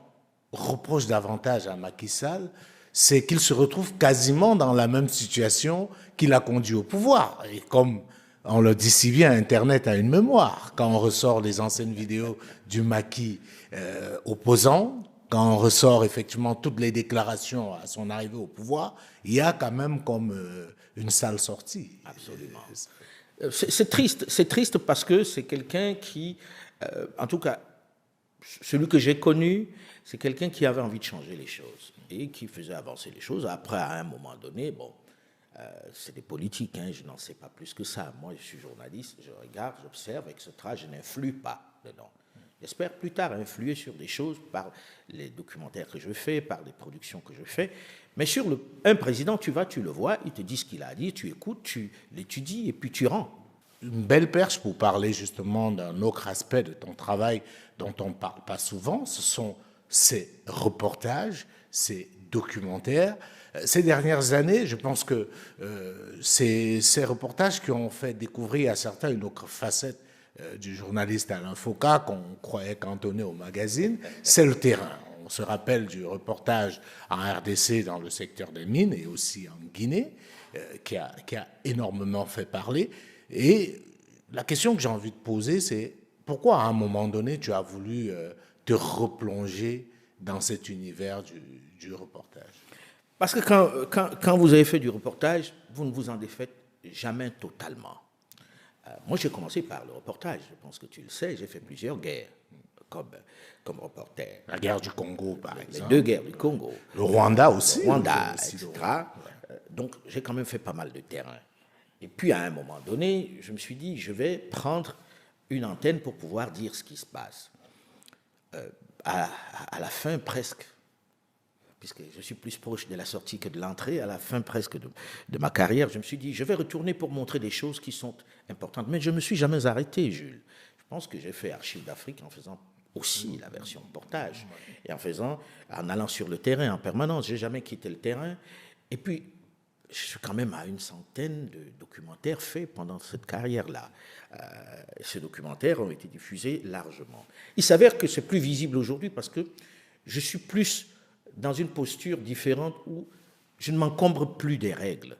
reprochent davantage à Macky Sall, c'est qu'il se retrouve quasiment dans la même situation qu'il a conduit au pouvoir. Et comme on le dit si bien, Internet a une mémoire. Quand on ressort les anciennes vidéos du Macky opposant, quand on ressort effectivement toutes les déclarations à son arrivée au pouvoir, il y a quand même comme une sale sortie. Absolument. C'est triste parce que c'est quelqu'un qui, en tout cas, celui que j'ai connu, c'est quelqu'un qui avait envie de changer les choses et qui faisait avancer les choses. Après, à un moment donné, bon, c'est des politiques, hein, je n'en sais pas plus que ça. Moi, je suis journaliste, je regarde, j'observe, etc. Je n'influe pas dedans. J'espère plus tard influer sur des choses par les documentaires que je fais, par les productions que je fais. Mais sur un président, tu le vois, il te dit ce qu'il a à dire, tu écoutes, tu l'étudies et puis tu rends. Une belle perche pour parler justement d'un autre aspect de ton travail dont on ne parle pas souvent, ce sont ces reportages, ces documentaires. Ces dernières années, je pense que ces reportages qui ont fait découvrir à certains une autre facette du journaliste Alain Foka, qu'on croyait cantonné au magazine, c'est le terrain. On se rappelle du reportage en RDC dans le secteur des mines et aussi en Guinée, qui a énormément fait parler. Et la question que j'ai envie de poser, c'est pourquoi à un moment donné, tu as voulu te replonger dans cet univers du reportage? Parce que quand vous avez fait du reportage, vous ne vous en défaites jamais totalement. Moi, j'ai commencé par le reportage. Je pense que tu le sais, j'ai fait plusieurs guerres comme reporter. La guerre du Congo, par exemple. Les 2 guerres du Congo. Le Rwanda aussi. Le Rwanda, etc. Donc, j'ai quand même fait pas mal de terrain. Et puis, à un moment donné, je me suis dit, je vais prendre une antenne pour pouvoir dire ce qui se passe. À la fin, presque, puisque je suis plus proche de la sortie que de l'entrée, à la fin presque de ma carrière, je me suis dit, je vais retourner pour montrer des choses qui sont importantes. Mais je ne me suis jamais arrêté, Jules. Je pense que j'ai fait Archives d'Afrique en faisant aussi la version reportage, et en allant sur le terrain en permanence. Je n'ai jamais quitté le terrain. Et puis, je suis quand même à une centaine de documentaires faits pendant cette carrière-là. Ces documentaires ont été diffusés largement. Il s'avère que c'est plus visible aujourd'hui parce que je suis plus dans une posture différente où je ne m'encombre plus des règles.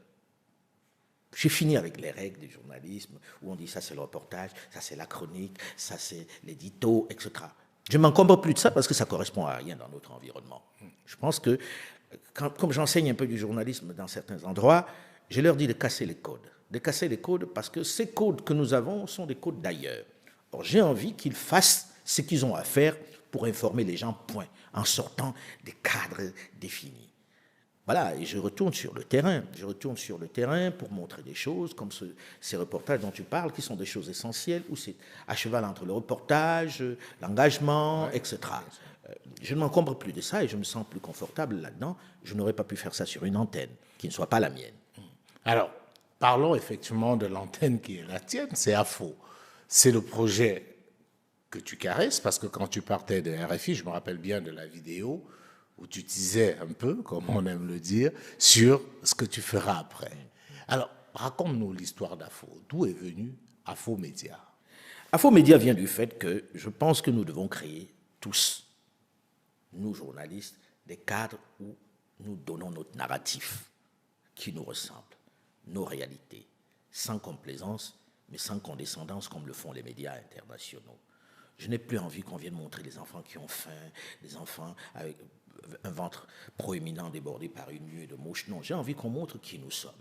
J'ai fini avec les règles du journalisme, où on dit ça c'est le reportage, ça c'est la chronique, ça c'est l'édito, etc. Je ne m'encombre plus de ça parce que ça ne correspond à rien dans notre environnement. Je pense que, comme j'enseigne un peu du journalisme dans certains endroits, je leur dis de casser les codes. De casser les codes parce que ces codes que nous avons sont des codes d'ailleurs. Or, j'ai envie qu'ils fassent ce qu'ils ont à faire pour informer les gens, point, en sortant des cadres définis. Voilà, et je retourne sur le terrain. Je retourne sur le terrain pour montrer des choses comme ces reportages dont tu parles, qui sont des choses essentielles, où c'est à cheval entre le reportage, l'engagement, etc. Je ne m'encombre plus de ça et je me sens plus confortable là-dedans. Je n'aurais pas pu faire ça sur une antenne qui ne soit pas la mienne. Alors, parlons effectivement de l'antenne qui est la tienne, c'est AFO. C'est le projet que tu caresses, parce que quand tu partais de RFI, je me rappelle bien de la vidéo où tu disais un peu, comme on aime le dire, sur ce que tu feras après. Alors, raconte-nous l'histoire d'AFO. D'où est venu AFO Média? AFO Média vient du fait que je pense que nous devons créer tous, nous journalistes, des cadres où nous donnons notre narratif qui nous ressemble, nos réalités, sans complaisance, mais sans condescendance comme le font les médias internationaux. Je n'ai plus envie qu'on vienne montrer les enfants qui ont faim, les enfants avec un ventre proéminent débordé par une nuée de mouches. Non, j'ai envie qu'on montre qui nous sommes.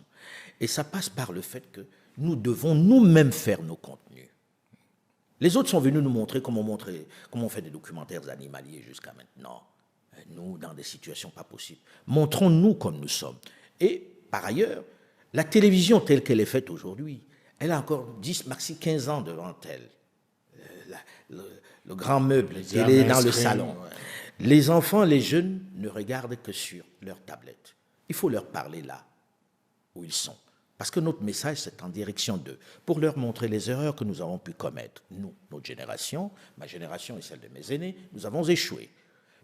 Et ça passe par le fait que nous devons nous-mêmes faire nos contenus. Les autres sont venus nous montrer comment on fait des documentaires animaliers jusqu'à maintenant. Nous, dans des situations pas possibles. Montrons-nous comme nous sommes. Et par ailleurs, la télévision telle qu'elle est faite aujourd'hui, elle a encore 10, maxi 15 ans devant elle. Le grand meuble télé dans le salon. Ouais. Les enfants, les jeunes ne regardent que sur leur tablette. Il faut leur parler là où ils sont. Parce que notre message, c'est en direction d'eux, pour leur montrer les erreurs que nous avons pu commettre. Nous, notre génération, ma génération et celle de mes aînés, nous avons échoué.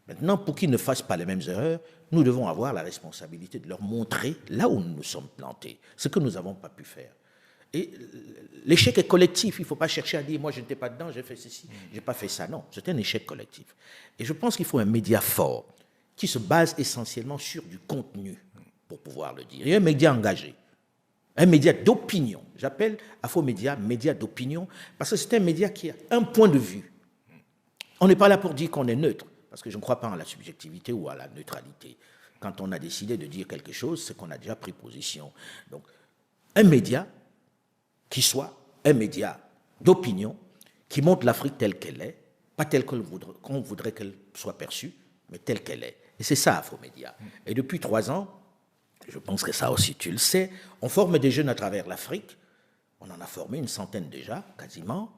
Maintenant, pour qu'ils ne fassent pas les mêmes erreurs, nous devons avoir la responsabilité de leur montrer là où nous nous sommes plantés, ce que nous n'avons pas pu faire. Et l'échec est collectif. Il ne faut pas chercher à dire « moi, je n'étais pas dedans, j'ai fait ceci, je n'ai pas fait ça ». Non, c'est un échec collectif. Et je pense qu'il faut un média fort qui se base essentiellement sur du contenu pour pouvoir le dire. Et un média engagé, un média d'opinion. J'appelle AFO Média média d'opinion parce que c'est un média qui a un point de vue. On n'est pas là pour dire qu'on est neutre, parce que je ne crois pas en la subjectivité ou à la neutralité. Quand on a décidé de dire quelque chose, c'est qu'on a déjà pris position. Donc, un média qui soit un média d'opinion, qui montre l'Afrique telle qu'elle est, pas telle qu'on voudrait qu'elle soit perçue, mais telle qu'elle est. Et c'est ça, AFO Média. Et depuis 3 ans, je pense que ça aussi tu le sais, on forme des jeunes à travers l'Afrique, on en a formé une centaine déjà, quasiment,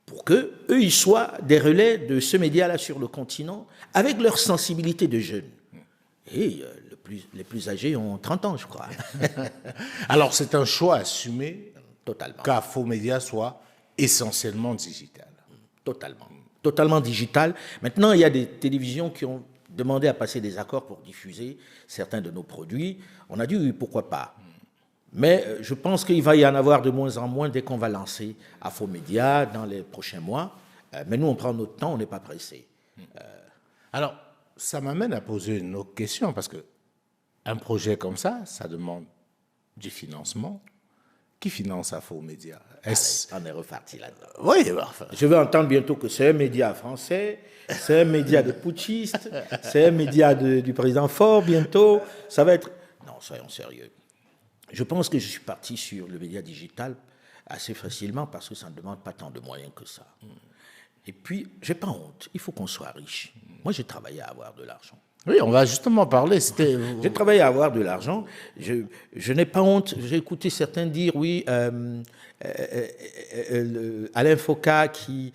pour qu'eux, ils soient des relais de ce média-là sur le continent, avec leur sensibilité de jeunes. Et les plus âgés ont 30 ans, je crois. Alors, c'est un choix assumé Totalement. qu'AFO Média soit essentiellement digital. Totalement. Totalement digital. Maintenant, il y a des télévisions qui ont demandé à passer des accords pour diffuser certains de nos produits. On a dit oui, pourquoi pas. Mais je pense qu'il va y en avoir de moins en moins dès qu'on va lancer AFO Média dans les prochains mois. Mais nous, on prend notre temps, on n'est pas pressé. Alors, ça m'amène à poser une autre question, parce qu'un projet comme ça demande du financement. Qui finance AFO Média? On est reparti là-dedans. Oui, enfin. Je vais entendre bientôt que c'est un média français, c'est un média de putschistes, c'est un média du président Faure bientôt. Ça va être... Non, soyons sérieux. Je pense que je suis parti sur le média digital assez facilement parce que ça ne demande pas tant de moyens que ça. Et puis, j'ai pas honte. Il faut qu'on soit riche. Moi, j'ai travaillé à avoir de l'argent. Oui, on va justement parler. J'ai travaillé à avoir de l'argent. Je n'ai pas honte. J'ai écouté certains dire, oui, Alain Foka qui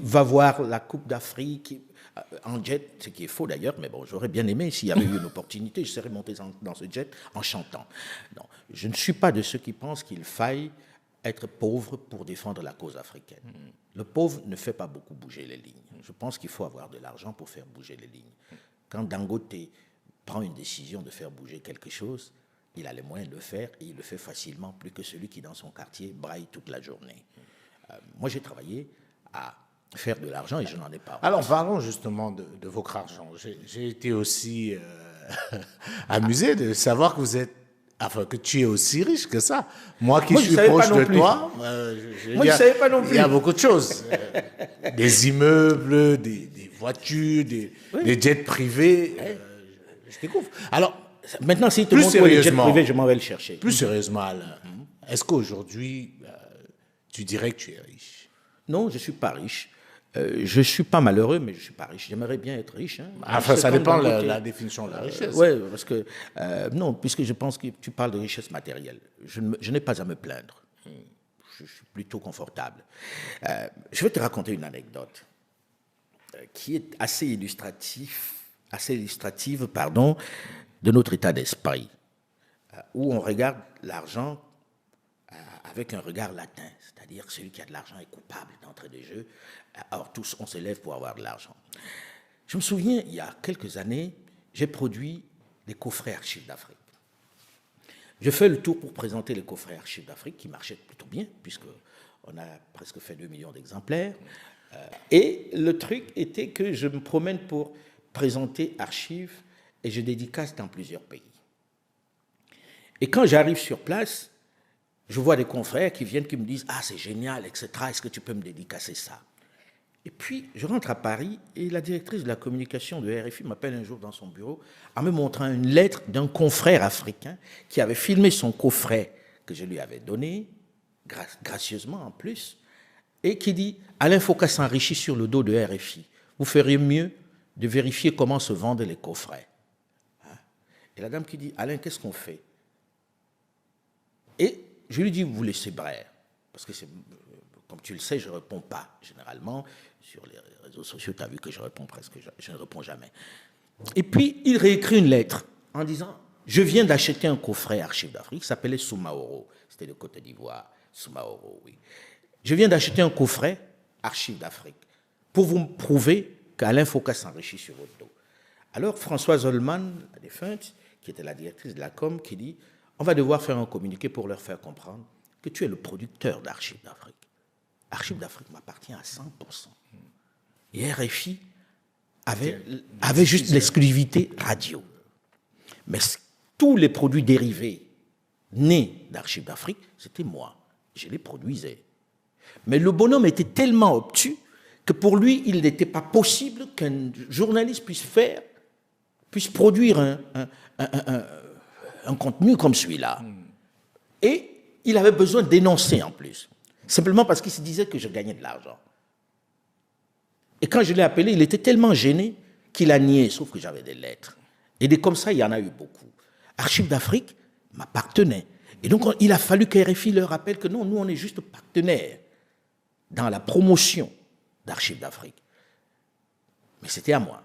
va voir la Coupe d'Afrique en jet, ce qui est faux d'ailleurs, mais bon, j'aurais bien aimé, s'il y avait eu une opportunité, je serais monté dans ce jet en chantant. Non, je ne suis pas de ceux qui pensent qu'il faille être pauvre pour défendre la cause africaine. Le pauvre ne fait pas beaucoup bouger les lignes. Je pense qu'il faut avoir de l'argent pour faire bouger les lignes. Quand Dangote prend une décision de faire bouger quelque chose, il a les moyens de le faire et il le fait facilement, plus que celui qui, dans son quartier, braille toute la journée. Moi, j'ai travaillé à faire de l'argent et je n'en ai pas. Alors, parlons justement de votre argent. J'ai été aussi amusé de savoir que vous êtes... Enfin, que tu es aussi riche que ça. Moi qui suis proche de toi, je ne savais pas non plus. Il y a beaucoup de choses. Des immeubles, des voitures, des jets privés. Je découvre. Alors, maintenant, si tu montres les jets privés, je m'en vais le chercher. Plus sérieusement, Alain, est-ce qu'aujourd'hui, tu dirais que tu es riche? Non, je ne suis pas riche. Je ne suis pas malheureux, mais je ne suis pas riche. J'aimerais bien être riche. Hein. Enfin, ça dépend de la définition de la richesse. Oui, parce que, non, puisque je pense que tu parles de richesse matérielle. Je n'ai pas à me plaindre. Je suis plutôt confortable. Je vais te raconter une anecdote qui est assez illustrative, de notre état d'esprit, où on regarde l'argent avec un regard latin, c'est-à-dire que celui qui a de l'argent est coupable d'entrée de jeu. Or, tous, on se lève pour avoir de l'argent. Je me souviens, il y a quelques années, j'ai produit des coffrets Archives d'Afrique. Je fais le tour pour présenter les coffrets Archives d'Afrique, qui marchaient plutôt bien, puisqu'on a presque fait 2 millions d'exemplaires. Et le truc était que je me promène pour présenter Archives et je dédicace dans plusieurs pays. Et quand j'arrive sur place, je vois des confrères qui viennent, qui me disent « Ah, c'est génial, etc. Est-ce que tu peux me dédicacer ça ?» Et puis, je rentre à Paris et la directrice de la communication de RFI m'appelle un jour dans son bureau en me montrant une lettre d'un confrère africain qui avait filmé son coffret que je lui avais donné, gracieusement en plus, et qui dit « Alain Foka s'enrichit sur le dos de RFI. Vous feriez mieux de vérifier comment se vendent les coffrets. » Et la dame qui dit « Alain, qu'est-ce qu'on fait ?» Et je lui dis, vous laissez Brère, parce que, comme tu le sais, je ne réponds pas généralement. Sur les réseaux sociaux, tu as vu que je réponds presque, je ne réponds jamais. Et puis, il réécrit une lettre en disant, je viens d'acheter un coffret Archives d'Afrique, qui s'appelait Soumaoro, c'était de Côte d'Ivoire, Soumaoro, oui. Je viens d'acheter un coffret Archives d'Afrique pour vous prouver qu'Alain Foka s'enrichit sur votre dos. Alors, Françoise Holman, la défunte, qui était la directrice de la com, qui dit, on va devoir faire un communiqué pour leur faire comprendre que tu es le producteur d'Archives d'Afrique. Archives d'Afrique m'appartient à 100%. Et RFI avait juste l'exclusivité radio. Mais tous les produits dérivés nés d'Archives d'Afrique, c'était moi. Je les produisais. Mais le bonhomme était tellement obtus que pour lui, il n'était pas possible qu'un journaliste puisse produire un contenu comme celui-là. Et il avait besoin de dénoncer en plus. Simplement parce qu'il se disait que je gagnais de l'argent. Et quand je l'ai appelé, il était tellement gêné qu'il a nié, sauf que j'avais des lettres. Et des comme ça, il y en a eu beaucoup. Archives d'Afrique m'appartenait. Et donc, il a fallu que RFI leur rappelle que non, nous, on est juste partenaires dans la promotion d'Archives d'Afrique. Mais c'était à moi.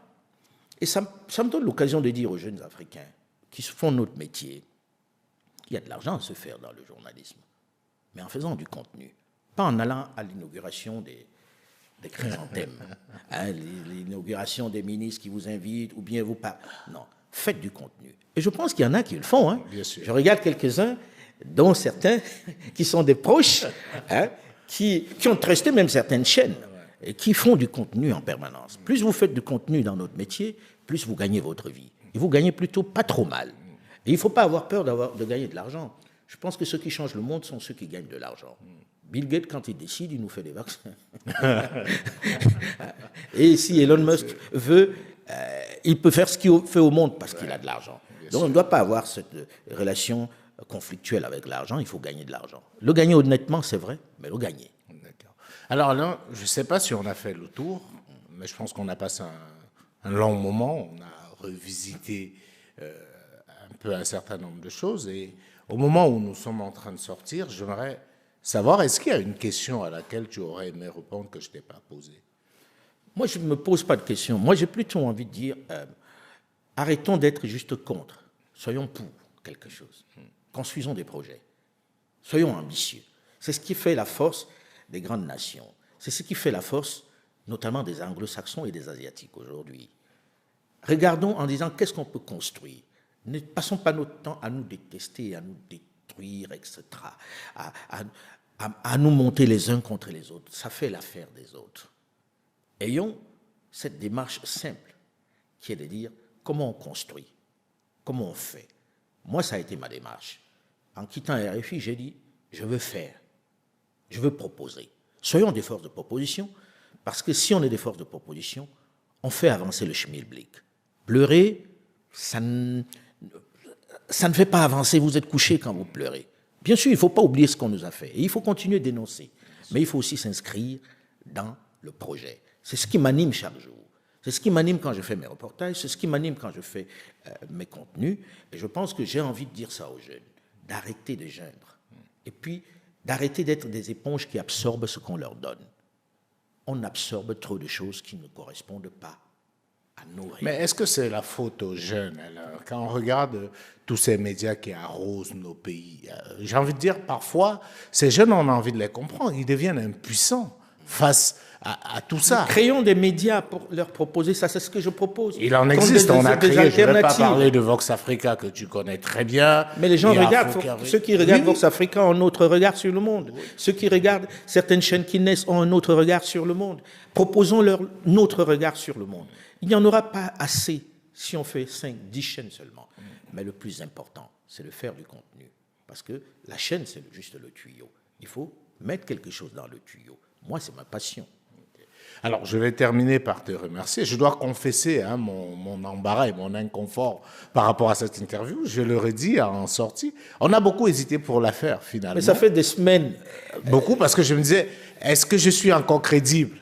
Et ça me donne l'occasion de dire aux jeunes Africains qui font notre métier, il y a de l'argent à se faire dans le journalisme, mais en faisant du contenu, pas en allant à l'inauguration des chrysanthèmes, l'inauguration des ministres qui vous invitent, ou bien vous parlent. Non, faites du contenu. Et je pense qu'il y en a qui le font. Hein. Bien sûr. Je regarde quelques-uns, dont certains qui sont des proches, qui ont trusté même certaines chaînes, et qui font du contenu en permanence. Plus vous faites du contenu dans notre métier, plus vous gagnez votre vie. Et vous gagnez plutôt pas trop mal. Et il ne faut pas avoir peur de gagner de l'argent. Je pense que ceux qui changent le monde sont ceux qui gagnent de l'argent. Bill Gates, quand il décide, il nous fait des vaccins. Et si Elon Musk veut, il peut faire ce qu'il fait au monde parce qu'il a de l'argent. Donc on ne doit pas avoir cette relation conflictuelle avec l'argent, il faut gagner de l'argent. Le gagner honnêtement, c'est vrai, mais le gagner. D'accord. Alors là, je ne sais pas si on a fait le tour, mais je pense qu'on a passé un long moment, on a revisité un peu un certain nombre de choses, et au moment où nous sommes en train de sortir, j'aimerais savoir, est-ce qu'il y a une question à laquelle tu aurais aimé répondre que je ne t'ai pas posée? Moi, je ne me pose pas de questions. Moi, j'ai plutôt envie de dire, arrêtons d'être juste contre, soyons pour quelque chose. Construisons des projets. Soyons ambitieux. C'est ce qui fait la force des grandes nations. C'est ce qui fait la force, notamment des anglo-saxons et des asiatiques aujourd'hui. Regardons en disant qu'est-ce qu'on peut construire. Ne passons pas notre temps à nous détester, à nous détruire, etc., à nous monter les uns contre les autres. Ça fait l'affaire des autres. Ayons cette démarche simple qui est de dire comment on construit, comment on fait. Moi, ça a été ma démarche. En quittant RFI, j'ai dit, je veux faire, je veux proposer. Soyons des forces de proposition, parce que si on est des forces de proposition, on fait avancer le schmilblick. Pleurer, ça ne fait pas avancer, vous êtes couché quand vous pleurez. Bien sûr, il ne faut pas oublier ce qu'on nous a fait, et il faut continuer de dénoncer, mais il faut aussi s'inscrire dans le projet. C'est ce qui m'anime chaque jour. C'est ce qui m'anime quand je fais mes reportages, c'est ce qui m'anime quand je fais mes contenus. Et je pense que j'ai envie de dire ça aux jeunes, d'arrêter de geindre. Et puis, d'arrêter d'être des éponges qui absorbent ce qu'on leur donne. On absorbe trop de choses qui ne correspondent pas à nos réalités. Mais est-ce que c'est la faute aux jeunes alors? Quand on regarde tous ces médias qui arrosent nos pays, j'ai envie de dire, parfois, ces jeunes, on a envie de les comprendre. Ils deviennent impuissants face à tout ça. Créons des médias pour leur proposer ça, c'est ce que je propose. Il en existe, on a créé, je ne vais pas parler de Vox Africa que tu connais très bien. Mais les gens regardent, ceux qui regardent Vox Africa ont un autre regard sur le monde. Ceux qui regardent certaines chaînes qui naissent ont un autre regard sur le monde. Proposons leur autre regard sur le monde. Il n'y en aura pas assez si on fait 5, 10 chaînes seulement. Mais le plus important, c'est de faire du contenu. Parce que la chaîne, c'est juste le tuyau. Il faut mettre quelque chose dans le tuyau. Moi, c'est ma passion. Alors, je vais terminer par te remercier. Je dois confesser mon embarras et mon inconfort par rapport à cette interview. Je le redis en sortie. On a beaucoup hésité pour la faire, finalement. Mais ça fait des semaines. Beaucoup, parce que je me disais, est-ce que je suis encore crédible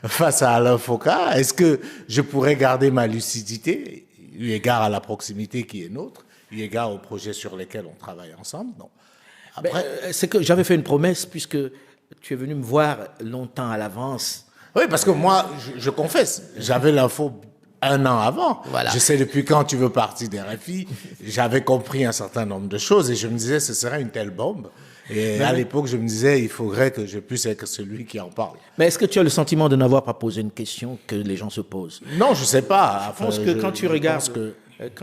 face à Alain Foka? Est-ce que je pourrais garder ma lucidité, eu égard à la proximité qui est nôtre, eu égard aux projets sur lesquels on travaille ensemble? Non. Après, c'est que j'avais fait une promesse, puisque tu es venu me voir longtemps à l'avance. Oui, parce que moi, je confesse, j'avais l'info un an avant. Voilà. Je sais depuis quand tu veux partir des RFI. J'avais compris un certain nombre de choses et je me disais, ce serait une telle bombe. Et à l'époque, je me disais, il faudrait que je puisse être celui qui en parle. Mais est-ce que tu as le sentiment de n'avoir pas posé une question que les gens se posent? Non, je ne sais pas. Je pense que quand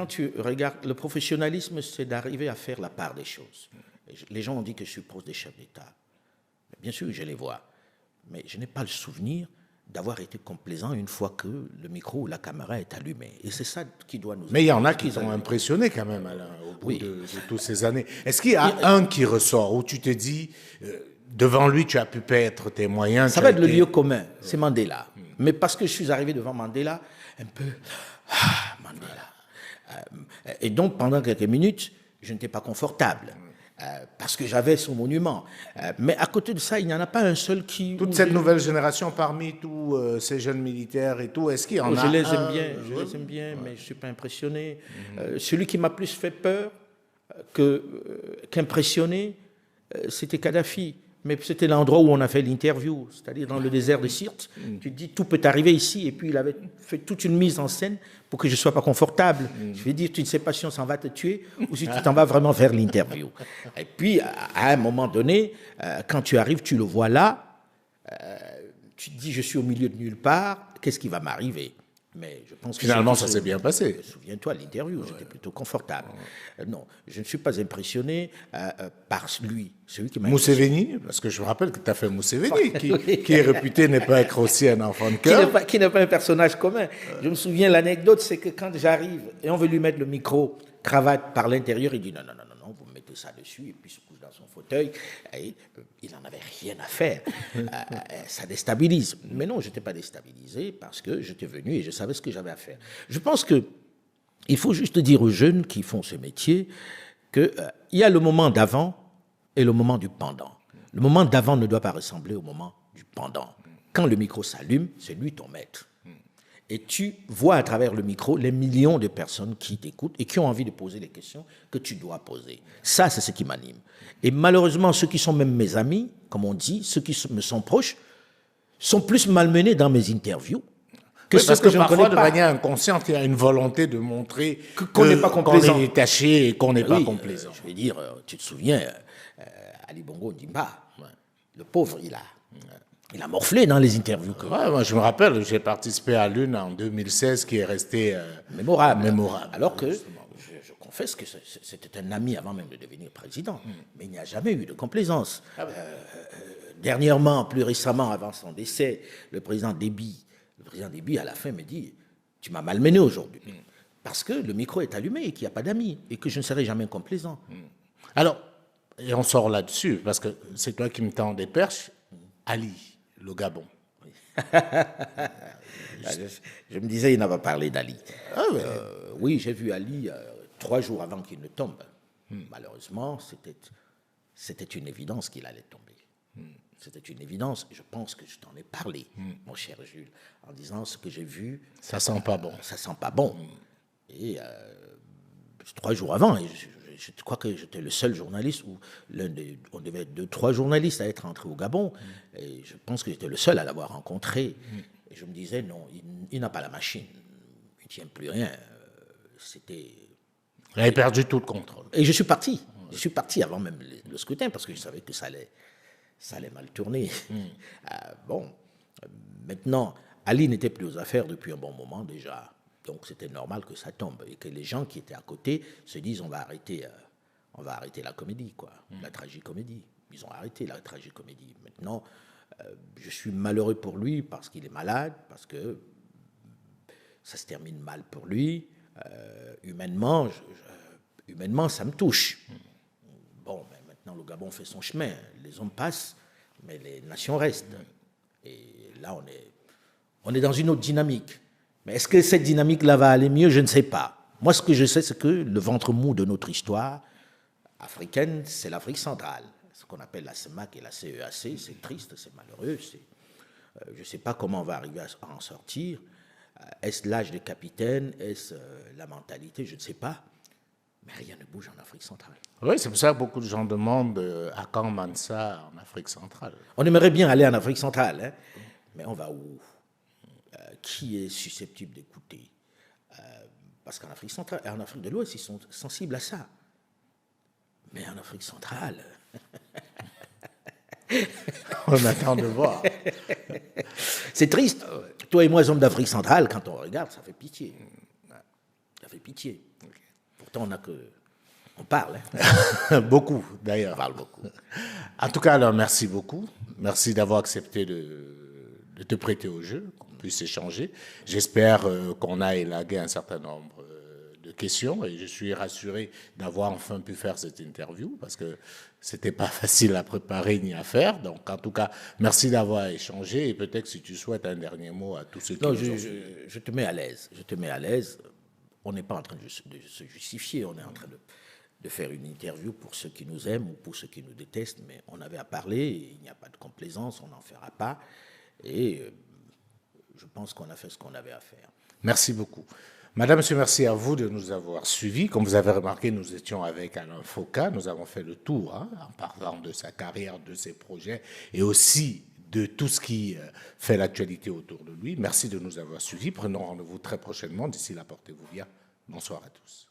tu regardes le professionnalisme, c'est d'arriver à faire la part des choses. Les gens ont dit que je suis proche des chefs d'État. Bien sûr, je les vois, mais je n'ai pas le souvenir d'avoir été complaisant une fois que le micro ou la caméra est allumé. Et c'est ça qui doit nous... Mais il y en a qui t'ont impressionné quand même, Alain, au bout de toutes ces années. Est-ce qu'il y a un qui ressort, où tu te dis, devant lui, tu as pu perdre tes moyens? Ça va être le lieu commun, c'est Mandela. Mais parce que je suis arrivé devant Mandela, un peu... Mandela. Et donc, pendant quelques minutes, je n'étais pas confortable. Parce que j'avais son monument. Mais à côté de ça, il n'y en a pas un seul qui... Toute cette nouvelle génération, parmi tous ces jeunes militaires et tout, est-ce qu'il y en a Je les aime bien, mais je ne suis pas impressionné. Celui qui m'a plus fait peur qu'impressionné, c'était Kadhafi. Mais c'était l'endroit où on a fait l'interview, c'est-à-dire dans le désert de Sirte. Tu te dis, tout peut arriver ici. Et puis, il avait fait toute une mise en scène pour que je ne sois pas confortable. Je vais dire, tu ne sais pas si on s'en va te tuer ou si tu t'en vas vraiment faire l'interview. Et puis, à un moment donné, quand tu arrives, tu le vois là, tu te dis, je suis au milieu de nulle part, qu'est-ce qui va m'arriver? Mais je pense que finalement, ça s'est bien passé. Souviens-toi, l'interview, j'étais plutôt confortable. Non, je ne suis pas impressionné par lui. Celui qui m'a Mousseveni, parce que je me rappelle que tu as fait Mousseveni, qui est réputé ne pas être aussi un enfant de cœur. Qui n'est pas un personnage commun. Je me souviens, l'anecdote, c'est que quand j'arrive et on veut lui mettre le micro, cravate par l'intérieur, il dit non, vous mettez ça dessus, et puis se couche dans son fauteuil. Et il n'en avait rien à faire. Ça déstabilise. Mais non, je n'étais pas déstabilisé parce que j'étais venu et je savais ce que j'avais à faire. Je pense qu'il faut juste dire aux jeunes qui font ce métier qu'il y a le moment d'avant et le moment du pendant. Le moment d'avant ne doit pas ressembler au moment du pendant. Quand le micro s'allume, c'est lui ton maître. Et tu vois à travers le micro les millions de personnes qui t'écoutent et qui ont envie de poser les questions que tu dois poser. Ça, c'est ce qui m'anime. Et malheureusement, ceux qui sont même mes amis, comme on dit, ceux qui me sont proches, sont plus malmenés dans mes interviews que ceux parce que que je ne connais parfois, de pas. manière inconsciente, il y a une volonté de montrer qu'on n'est pas complaisant. Qu'on est détaché et qu'on n'est pas complaisant. Je veux dire, tu te souviens, Ali Bongo Ndimba, le pauvre, il a morflé dans les interviews. Ouais, moi, je me rappelle, j'ai participé à l'une en 2016 qui est restée mémorable. Alors que je confesse que c'était un ami avant même de devenir président. Mais il n'y a jamais eu de complaisance. Dernièrement, plus récemment, avant son décès, le président Déby, à la fin, me dit « Tu m'as malmené aujourd'hui. » Parce que le micro est allumé et qu'il n'y a pas d'amis et que je ne serai jamais complaisant. Alors, et on sort là-dessus, parce que c'est toi qui me tends des perches, Ali, le Gabon. Je me disais, il n'a pas parlé d'Ali. Oui, j'ai vu Ali 3 jours avant qu'il ne tombe. Malheureusement, c'était une évidence qu'il allait tomber. C'était une évidence. Je pense que je t'en ai parlé, mon cher Jules, en disant ce que j'ai vu. Ça sent pas bon. Ça sent pas bon. Et 3 jours avant, et je crois que j'étais le seul journaliste, ou on devait être 2-3 journalistes à être entrés au Gabon, et je pense que j'étais le seul à l'avoir rencontré. Et je me disais, non, il n'a pas la machine, il ne tient plus rien. C'était... Il avait perdu tout le contrôle. Et je suis parti. Je suis parti avant même le scrutin, parce que je savais que ça allait mal tourner. Bon, maintenant, Ali n'était plus aux affaires depuis un bon moment déjà. Donc c'était normal que ça tombe et que les gens qui étaient à côté se disent on va arrêter la comédie, quoi, la tragicomédie. Ils ont arrêté la tragicomédie. Maintenant, je suis malheureux pour lui parce qu'il est malade, parce que ça se termine mal pour lui. Humainement, ça me touche. Bon, mais maintenant le Gabon fait son chemin. Les hommes passent, mais les nations restent. Et là, on est dans une autre dynamique. Mais est-ce que cette dynamique-là va aller mieux? Je ne sais pas. Moi, ce que je sais, c'est que le ventre mou de notre histoire africaine, c'est l'Afrique centrale. Ce qu'on appelle la CEMAC et la CEAC, c'est triste, c'est malheureux. Je ne sais pas comment on va arriver à en sortir. Est-ce l'âge des capitaines? Est-ce la mentalité? Je ne sais pas. Mais rien ne bouge en Afrique centrale. Oui, c'est pour ça que beaucoup de gens demandent à quand Mansa en Afrique centrale. On aimerait bien aller en Afrique centrale, hein, mais on va où? Qui est susceptible d'écouter? Parce qu'en Afrique centrale et en Afrique de l'Ouest, ils sont sensibles à ça. Mais en Afrique centrale... On attend de voir. C'est triste. Toi et moi, hommes d'Afrique centrale, quand on regarde, ça fait pitié. Ça fait pitié. Pourtant, on parle. Hein. Beaucoup, d'ailleurs. On parle beaucoup. En tout cas, alors, merci beaucoup. Merci d'avoir accepté de te prêter au jeu, qu'on puisse échanger. J'espère qu'on a élagué un certain nombre de questions et je suis rassuré d'avoir enfin pu faire cette interview parce que c'était pas facile à préparer ni à faire. Donc, en tout cas, merci d'avoir échangé et peut-être si tu souhaites un dernier mot à tous ceux qui non, nous ont suivis. je te mets à l'aise. Je te mets à l'aise. On n'est pas en train de se justifier. On est en train de faire une interview pour ceux qui nous aiment ou pour ceux qui nous détestent, mais on avait à parler. Il n'y a pas de complaisance. On n'en fera pas. Et je pense qu'on a fait ce qu'on avait à faire. Merci beaucoup. Madame, monsieur, merci à vous de nous avoir suivis. Comme vous avez remarqué, nous étions avec Alain Foka. Nous avons fait le tour en parlant de sa carrière, de ses projets et aussi de tout ce qui fait l'actualité autour de lui. Merci de nous avoir suivis. Prenons rendez-vous très prochainement. D'ici là, portez-vous bien. Bonsoir à tous.